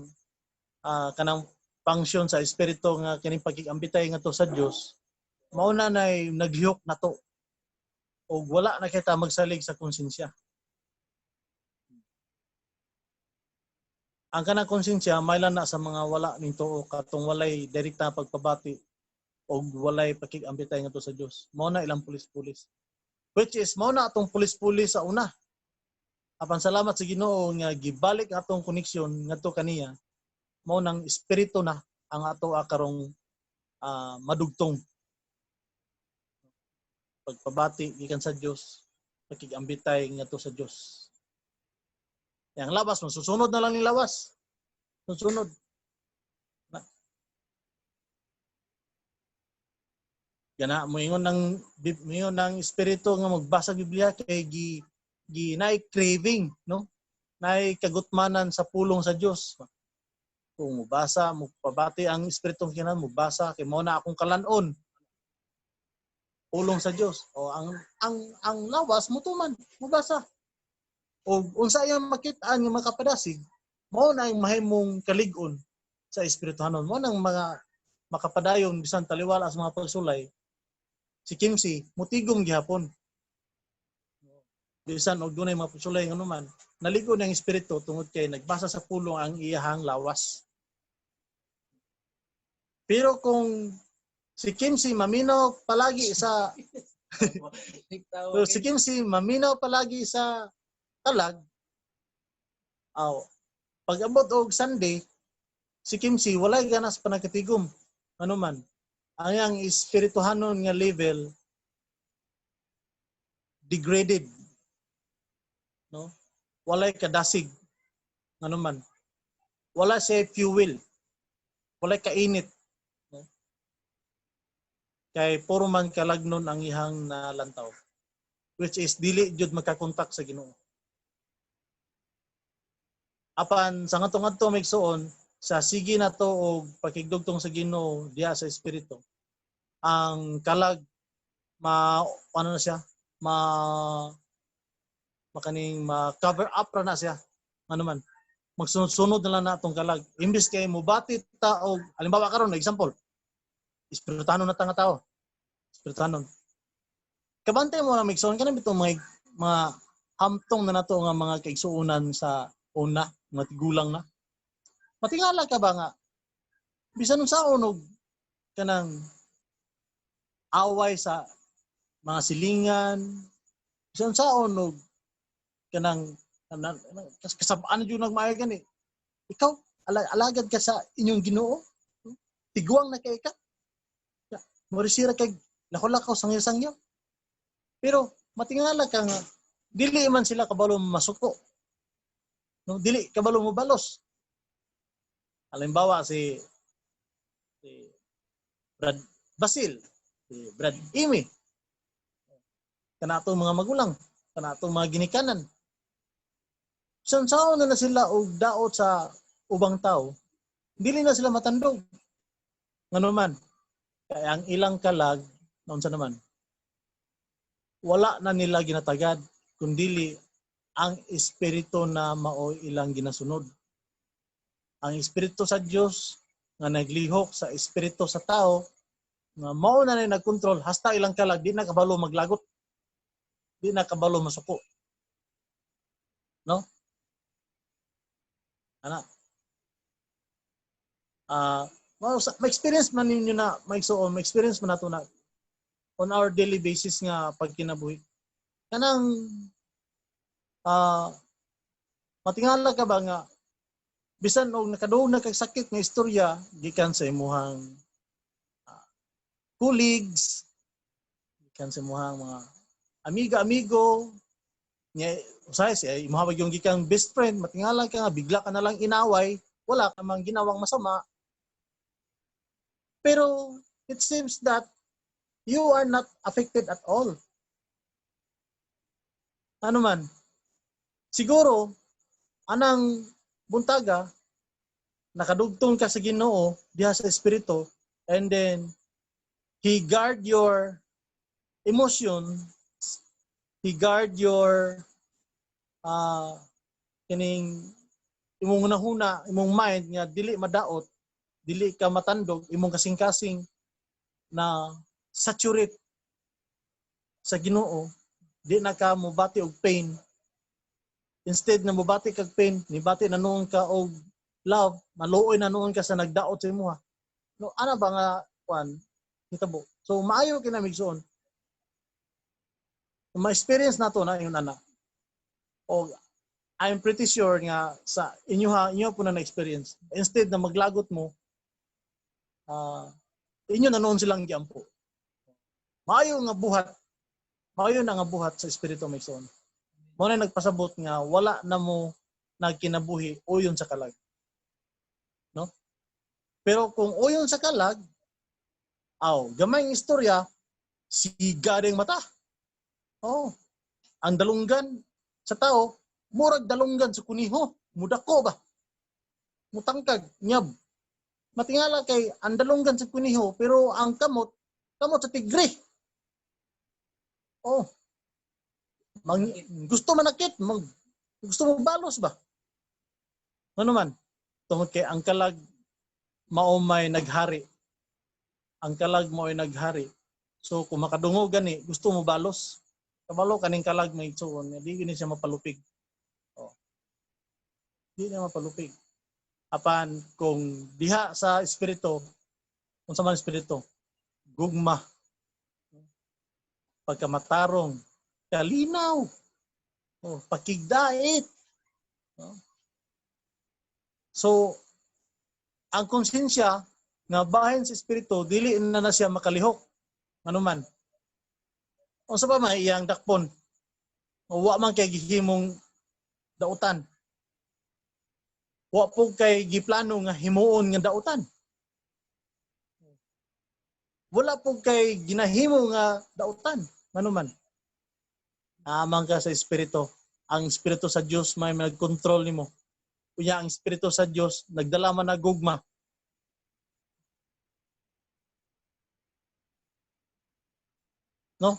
kanang function sa espiritu nga kining pagkikambitay nga to sa Dios, mauna nay naglihok na to. O wala na kita magsalig sa konsensya. Ang kanang konsensya mailan na sa mga wala ning tuo katong walay direkta pagpabati o walay pakikambitay nga to sa Dios. Mao na ilang pulis-pulis. Which is mao na atong pulis-pulis sa una. Apan salamat sa Ginoo nga gibalik atong koneksyon ngadto kaniya. Mao nang espiritu na ang ato karong madugtong. Pagpabati gikan sa Dios, pakikambitay ngadto sa Dios. Yang lawas, masusunod na lang ni lawas. Susunod. Yana moingon ng espiritu nga magbasa Biblia kay nay craving, no? Nay kagutmanan sa pulong sa Dios. Kung mubasa, mupabati ang espiritu kinan mubasa kay mao na akong kalanon. Pulong sa Dios. O ang lawas mutuman, mubasa. O unsa yang makit-an nga makapadasig, mao na ang mahimong kalig-on sa espirituhanon. Mao nang mga makapadayon bisan taliwala sa mga pagsulay. Si Kimsi mutigom gihapon. Bisan og dunay mga pagsulay ngano man, naligo ng espiritu tungod kay nagbasa sa pulong ang iyahang lawas. Pero kung si Kimsi maminaw palagi sa si Kimsi maminaw palagi sa talag, pag abot og Sunday, si Kimsi walay ganas panagkatigom. Ano man, ang espirituhanon nga level degraded. No? Walay kadasig. Ano man. Wala siya fuel. Walay kainit. No? Kay puro man kalagnon ang ihang nalantaw. Which is dili jud magkakontak sa Ginoo. Apan sa ngadto-ngadto maigsoon sa sige na to og pakigdugtong sa Ginoo diha sa espiritu. Ang kalag ano na siya? Makaning ma-cover up ra na siya. Ano man? Magsunod-sunod na lang na atong kalag. Imbis kay mobati ta og halimbawa karon example. Espirituhanon na nga tao. Espirituhanon. Kabantay mo na maigsoon kanang bitong mga hamtong na nato nga mga kaigsuonan sa una, mga tigulang na. Matingala ka ba nga, bisan sa unog kanang away sa mga silingan, bisan sa unog kanang kasabaan yung nagmaayo gani. Ikaw, alagad ka sa inyong Ginoo, tiguang na kay ka. Morisira kay lako-lakaw sangyo-sangyo. Pero matingala ka nga, dili man sila kabalo masuko. No, dili kabalo mo balos. Halimbawa si Brad Basil, si Brad Amy, kanatong mga magulang, kanatong mga ginikanan. Sansaon na sila og daot sa ubang tao, dili na sila matandog. Ngano man, kaya ang ilang kalag, naunsa naman, wala na nila ginatagad, kundili ang espiritu na mao ilang ginasunod. Ang espiritu sa Dios nga naglihok sa espiritu sa tao nga mao na nagkontrol hasta ilang kalag di na kabalo maglagot. Di na kabalo masuko. No? Ana. Ma-experience man ninyo na ma-experience man nato na on our daily basis nga pagkinabuhi. Kanang matingala ka ba nga bisan og nakaduog na kag sakit nga istorya gikan sa imuhang colleagues, gikan sa imuhang mga amigo, Nya usay siya imuhawag yung gikang best friend, matingala ka nga bigla ka na lang inaway, wala ka mang ginawang masama. Pero it seems that you are not affected at all. Ano man, siguro anang buntaga nakadugtong ka sa Ginoo diha sa espiritu, and then he guard your emotion, he guard your kining imong hunahuna, imong mind nga dili madaot, dili ka matandog, imong kasing-kasing na saturate sa Ginoo, di na ka mobati og pain. Instead na mobati kag pain, nibati na noon ka og love, maluoy na noon ka sa nagdaot sa imuha. No, ana ba nga kwan hitabo. So maayo kinamigsoon. Ma-experience nato na ingon ana. O I'm pretty sure nga sa inyo po na na-experience. Instead na maglagot mo, inyo na noon silang giampo. Maayo na nga buhat sa espiritu maigsoon. Mao na nagpasabot nga wala na mo nagkinabuhi uyon sa kalag. No? Pero kung uyon sa kalag, gamay ng istorya, siga ring mata. Ang dalunggan sa tao, murag dalunggan sa kuniho, mudako ba? Mutangkag, nyab. Matingala kay ang dalunggan sa kuniho, pero ang kamot sa tigre. Gusto manakit, gusto mo balos ba? Ano man? Tungod kay ang kalag mao may naghari. Ang kalag mo ay naghari. So kung makadungog gani, gusto mo balos. Kabalo kaning kalag may igsoon, di gini siya mapalupig. Di na mapalupig. Apan kung diha sa espiritu, kung sa man espiritu, gugma, pagkamatarong, kalinaw, pakigdait. So, ang konsensya nga bahin sa espiritu, dili na siya makalihok. Ano man. O sa pa man, iyang dakpon. O wa man kay gihimong dautan. Wa po kay giplano nga himuon nga dautan. Wala po kay ginahimo nga dautan. Ano man. Amang ka sa espiritu. Ang espiritu sa Dios may nagkontrol nimo. Kunya ang espiritu sa Dios nagdala man na gugma. No?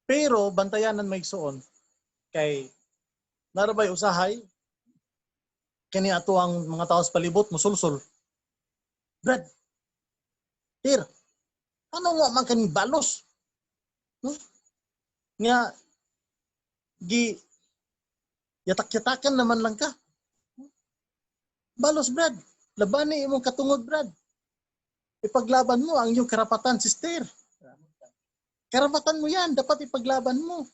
Pero bantayanan maigsoon kay narabay usahay kani ato ang mga tao sa palibot musulsul. Brad, Tir, ano mo man kani balos? No? Nga yatak-yatakan naman lang ka. Balos, Brad. Labani imong katungod, Brad. Ipaglaban mo ang iyong karapatan, sister. Karapatan mo yan. Dapat ipaglaban mo.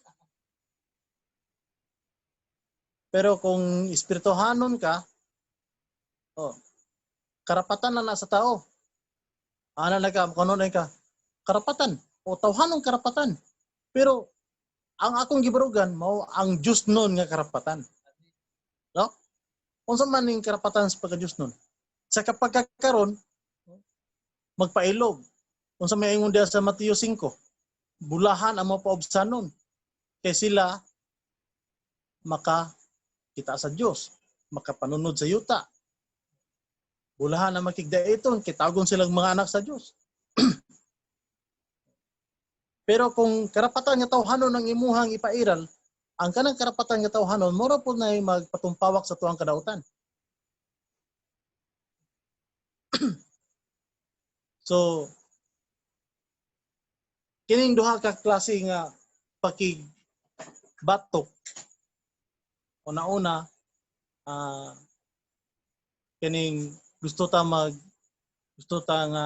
Pero kung espirituhanon ka, karapatan na nasa tao. Ano na ka? Kung ano ka? Karapatan. O tawhanong karapatan. Pero ang akong gibarugan mao ang Diyos nun nga karapatan. No? Unsa man ning karapatan sa pagka-Diyos nun? Sa kapagkakaron magpailog. Unsa may ingon diha sa Mateo 5, bulahan ang mga paobsanon kay sila makakita sa Dios, makapanunod sa yuta. Bulahan ang makigdaiton kay tagon silang mga anak sa Dios. Pero kung karapatan nga tawhanon ang imuhang ipairal, ang kanang karapatan nga tawhanon mora po na magpatumpawak sa tuang kadautan. So, kining duha ka klase nga pakigbatok. Una-una, kining gusto ta nga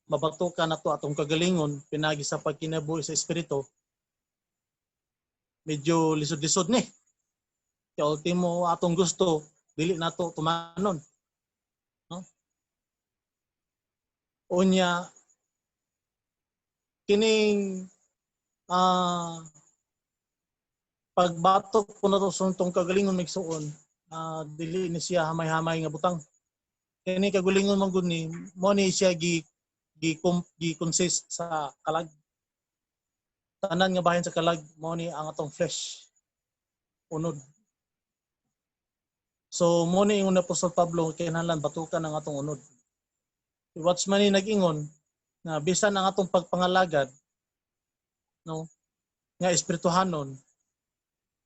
mabatukan nato atong kagalingon pinagi sa pagkinabuhi sa espiritu. Medyo lisod-lisod ni. Kaya ultimo atong gusto dili nato tumanon. No? Unya kining pagbatok po na to sa itong kagalingon magsuon, dili ni siya hamay-hamay nga butang. Kani kagalingon man gud ni mo ni siya gi consist sa kalag. Tanan nga bahin sa kalag mo ni ang atong flesh. Unod. So mo ni ingon ni Apostol Pablo kinahanglan batukan ang atong unod. What's man ni nag-ingon na bisan ang atong pagpangalagad no nga espirituhanon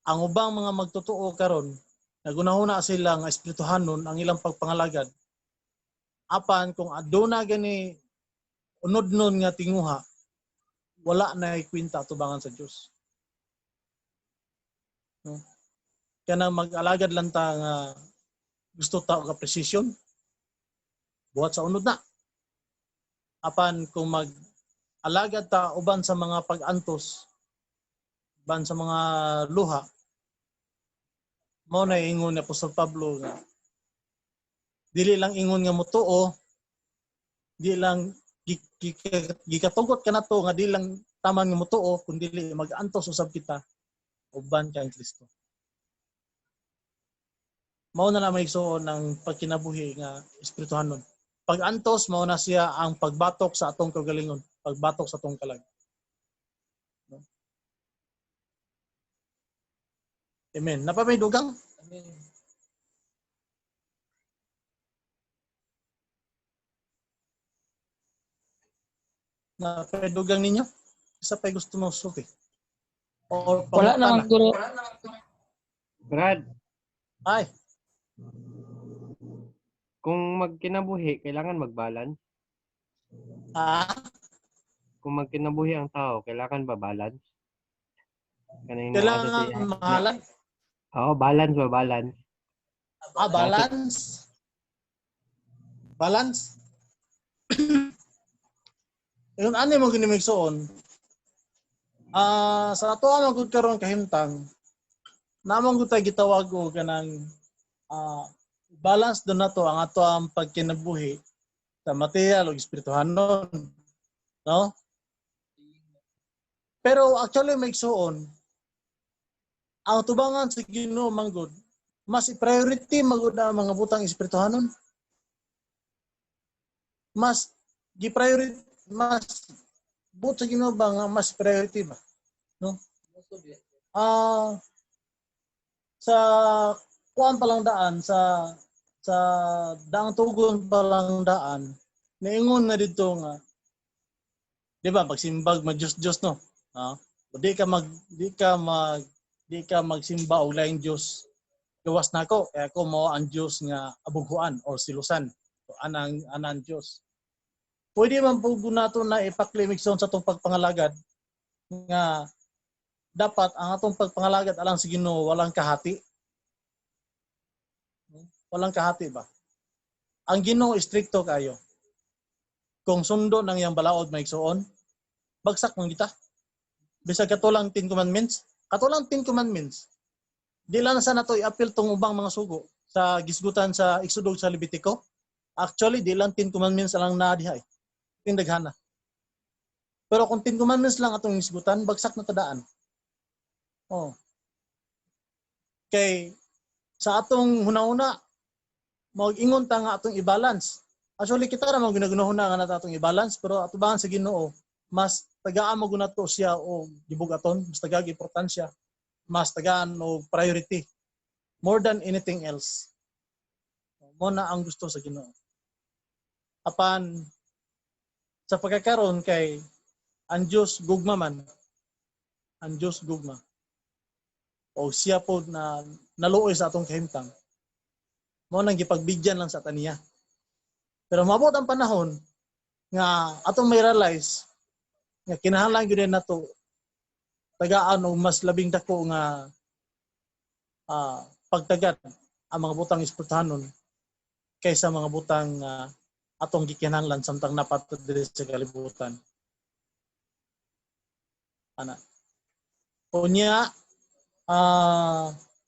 ang ubang mga magtotoo karon nagunahuna sila nga espirituhanon ang ilang pagpangalagad apan kung aduna gani unod nun nga tinguha wala na kwenta tubangan sa Dios no kana mag-alagad lang ta nga gusto ta og precision buhat sa unod na apan kung mag-alagad ta uban sa mga pag-antos uban sa mga luha mao na ingon ni Apostol Pablo nga dili lang ingon nga motuo di lang gikatugot kanato nga di lang taman nga motuo kundi mag-antos usab kita uban kay Kristo mao na lamang igsuon ng pagkinabuhi nga espirituhanon pag-antos mao na siya ang pagbatok sa atong kagalingon pagbatok sa atong kalag Amen. Napamay dugang? Amen. Napamay dugang ninyo? Isa pa gusto mo suki? O Wala naman guro. Brad, Ay, kung magkinabuhi, kailangan mag-balance. Kung magkinabuhi ang tao, kailangan ba balance? kailangan mahalan? Oo, balance ba balance? Balance. Balance. Yung ano mo ginimigsoon, sa ato ang magud karon kahimtang, namang gud gitawag og kanang balance do nato ang ato ang pagkinabuhi sa material ug espirituhanon, no? Pero actually magsuon, ang tubangan sa Ginoo manggod, mas i-priority magud ang mga butang espirituhanon. Mas gi-priority mas but sa Ginoo ba nga mas priority ba? No? Sa kuan palang daan sa daang tugon palang daan niingon na dito nga di ba pagsimbag mag-Diyos no? Di ka magsimba og laing Dios. Gawas na ako, kaya ako mao ang Dios nga abughuan or silusan. So, anang Dios. Pwede man po nato na ipaklimikson sa atong pagpangalagad nga dapat ang atong pagpangalagad alang sa Ginoo walang kahati. Walang kahati ba? Ang Ginoo stricto kayo. Kung sundo nang iyang balaod maigsuon, bagsak man kita. Bisag katulang 10 commandments, katulang 10 commandments. Di lang sa nato i-appeal tong ubang mga sugo sa gisgutan sa Exodus sa Levitico. Actually, di lang 10 commandments lang na dihay. Tindaghana. Pero kung 10 commandments lang atong gisgutan, bagsak na tadaan. Kay sa atong hunahuna, mag-ingon ta nga atong i-balance. Actually, kita ra mo ginagunahuna nga nato atong i-balance, pero atubangan sa Ginoo, mas tagaan mo gunato siya o gibugaton, mas tagaan importansya, mas tagaan o priority more than anything else. Mo na ang gusto sa Ginoo. Apan sa pagkakaroon kay ang Diyos gugma man. Ang Diyos gugma. O siya po na naluoy sa atong kahimtang. Mo nang gipagbigyan lang sa taniya. Pero mabot ang panahon nga atong may realize nga kinahanglan gyud nato tagaan og mas labing dako nga pagtagat ang mga butang espirituhanon kaysa mga butang atong gikinahanglan samtang napatud diri sa kalibutan. Ana. Unya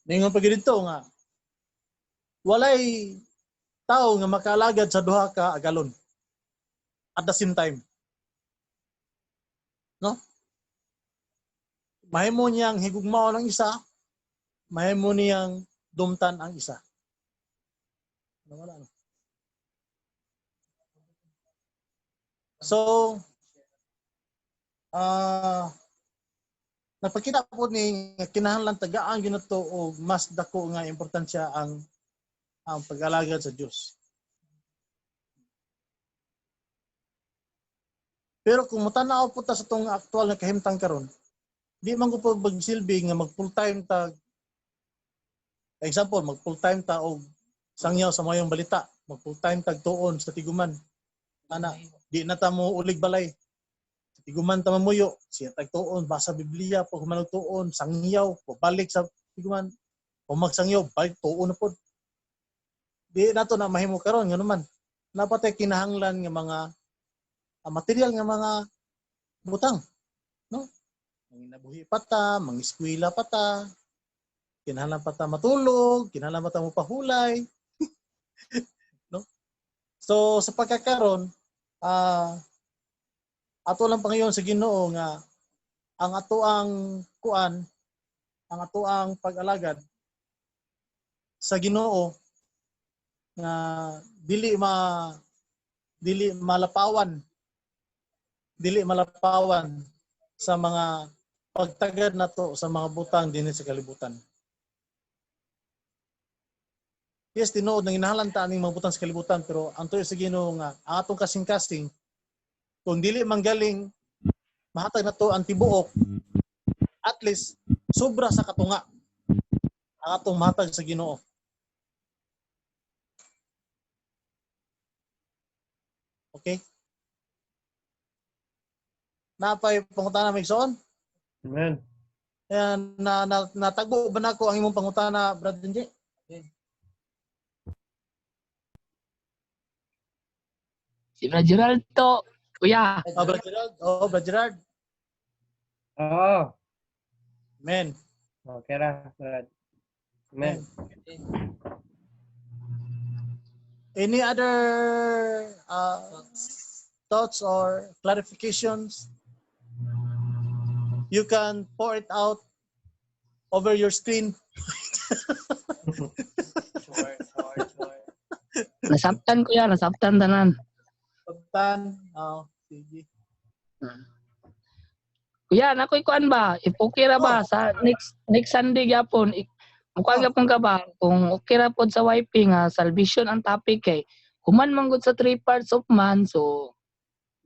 ningon pa dito nga walay tao nga makaalagad sa duha ka agalon at the same time. No? Mahimo niyang higugmao ng isa, mahimo niyang dumtan ang isa. Wala na. So, napakita po ni kinahanglan tagaan gyud nato og mas dako nga importansya ang pag-alagad sa Dios. Pero kung mutanaw po ta sa tong aktual nga kahimtang karon, di man ko po magsilbi nga mag full time ta. Example, mag full time ta og sangyaw sa mayong balita, mag full time tag tuon sa tiguman. Ana, di na ta mo ulig balay. Sa tiguman ta mamuyo, siya tag tuon, basa Biblia, pag humanog tuon, sangyaw, pabalik sa tiguman, pumagsangyaw, balik tuon na po. Di na to na mahimo karon nga naman. Napatay kinahanglan nga mga material nga mga butang, no? Manginabuhi pa ta, mangiskwela pa ta, kinahanglan pa ta matulog, kinahanglan pa ta mo pahulay. No? So sa pagkakaron, ato lang pangayon sa Ginoo nga ang ato ang kuan, ang ato ang pag-alagad sa Ginoo nga dili malapawan sa mga pagtagad nato sa mga butang dinhi sa kalibutan. Yes, tinuod nang inahalan ta aning mga butang sa kalibutan, pero ang tuyo sa Ginoo nga ang atong kasing-kasing kung dili manggaling mahatag nato ang tibuok, at least sobra sa katunga ang atong mahatag sa Ginoo. Okay? Napay pangutana Migsoon? Amen. Ayan, natagbo ba na ko ang imong pangutana, Brad Denji? Si Brad Gerald to, kuya. Brad Gerald? Brad Gerald. Oo. Amen. Okay ra, Brad. Amen. Any other thoughts or clarifications? You can pour it out over your screen. Sure. Nasabtan kuya, nasabtan tanan. Pagtan, sige. Kuya, nakoy kuan ba? If okay ra ba sa next Sunday gyapon, mukhang gyapon ka ba kung okay ra pod sa YP nga salvation ang topic kay human man gud sa 3 parts of man, so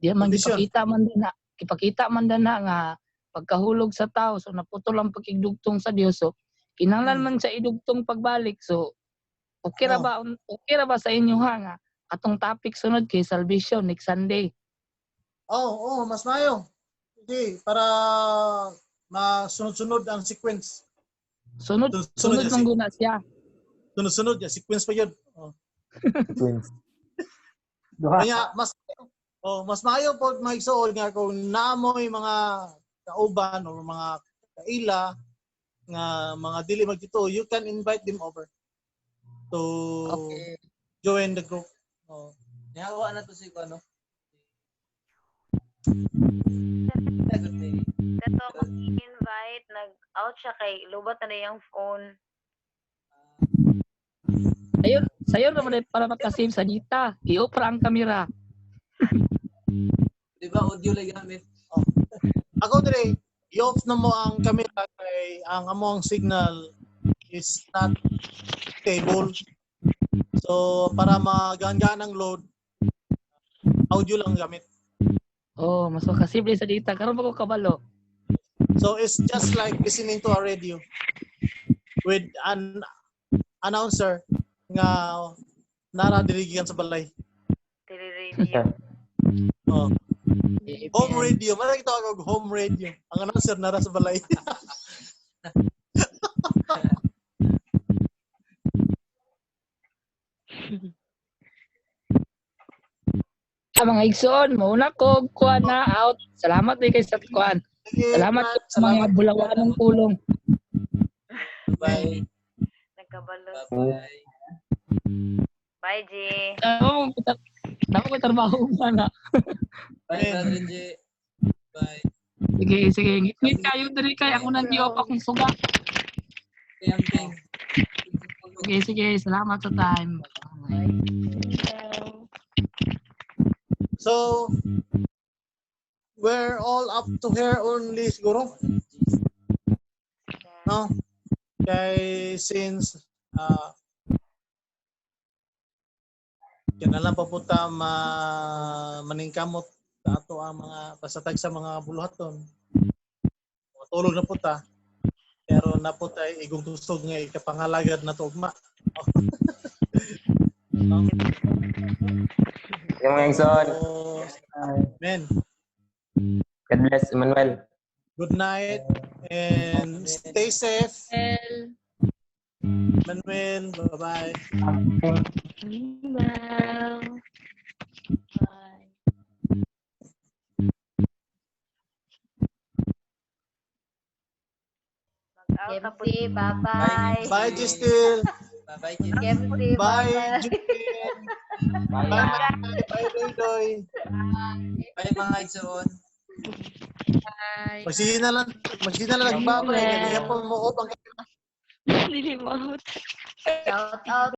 di man Condition. ipakita man dana nga pagkahulog sa tao, so naputol ang pagigdugtong sa Dios, so kinahanglan man sa idugtong pagbalik, so okay ra ba sa inyo ha nga atong topic sunod kay salvation next Sunday? Mas mayo. Sige, para masunod-sunod ang sequence. Sunod man guna siya. Sunod-sunod, sequence pa yun. Kaya mas maayo po maigsoon nga kung naamoy mga kauban o mga kaila nga mga dili magdito, you can invite them over to join the group. Nahawa na to si ano. Dato mag-invite, nag-out siya kay lubat na yung phone. Ayun, sayo naman para makasave sa dita. I-opera ang kamera. Di ba audio lang gamit? Ako dire, i-off na mo ang camera kay ang among signal is not stable. So para magaan-gaan ang load, audio lang gamit. Mas makasave sa dita. Karon ba ko kabalo? So it's just like listening to a radio with an announcer nga naradirigigan sa balay. Tele-radio. Home radio. Mara kita og home radio. Ang announcer nara sa balay. Mga igsoon, mauna ko kuan na out. Salamat din kay sa kuan. Salamat sa mga bulawanong pulong. Bye. Nagkabalo. Bye. Bye, G. Dapat ko trabaho na. Bye, Brad J. Bye. Sige. Ngit kayo diri kay ako nang giop akong suga. Okay, sige. Salamat sa time. So, we're all up to here only siguro. No? Kay since kinalang pa punta maningkamot ato ang mga pasatag sa mga buluhaton. Matulog na punta. Pero naputay igong tusog nga ikapangalagad na tugma. Yung mga igsoon. Men, God bless, Emmanuel. good night and stay safe. Manuel, bye-bye. Well. Bye. Kempsey, bye-bye. Bye, Justin. Bye-bye, Kempsey, Bye, bye-bye. Justin. Bye. Bye, Doy. Bye, mga igsoon. Magsina lang nagbabay. Kaya po mo upang Dili mo. Shout out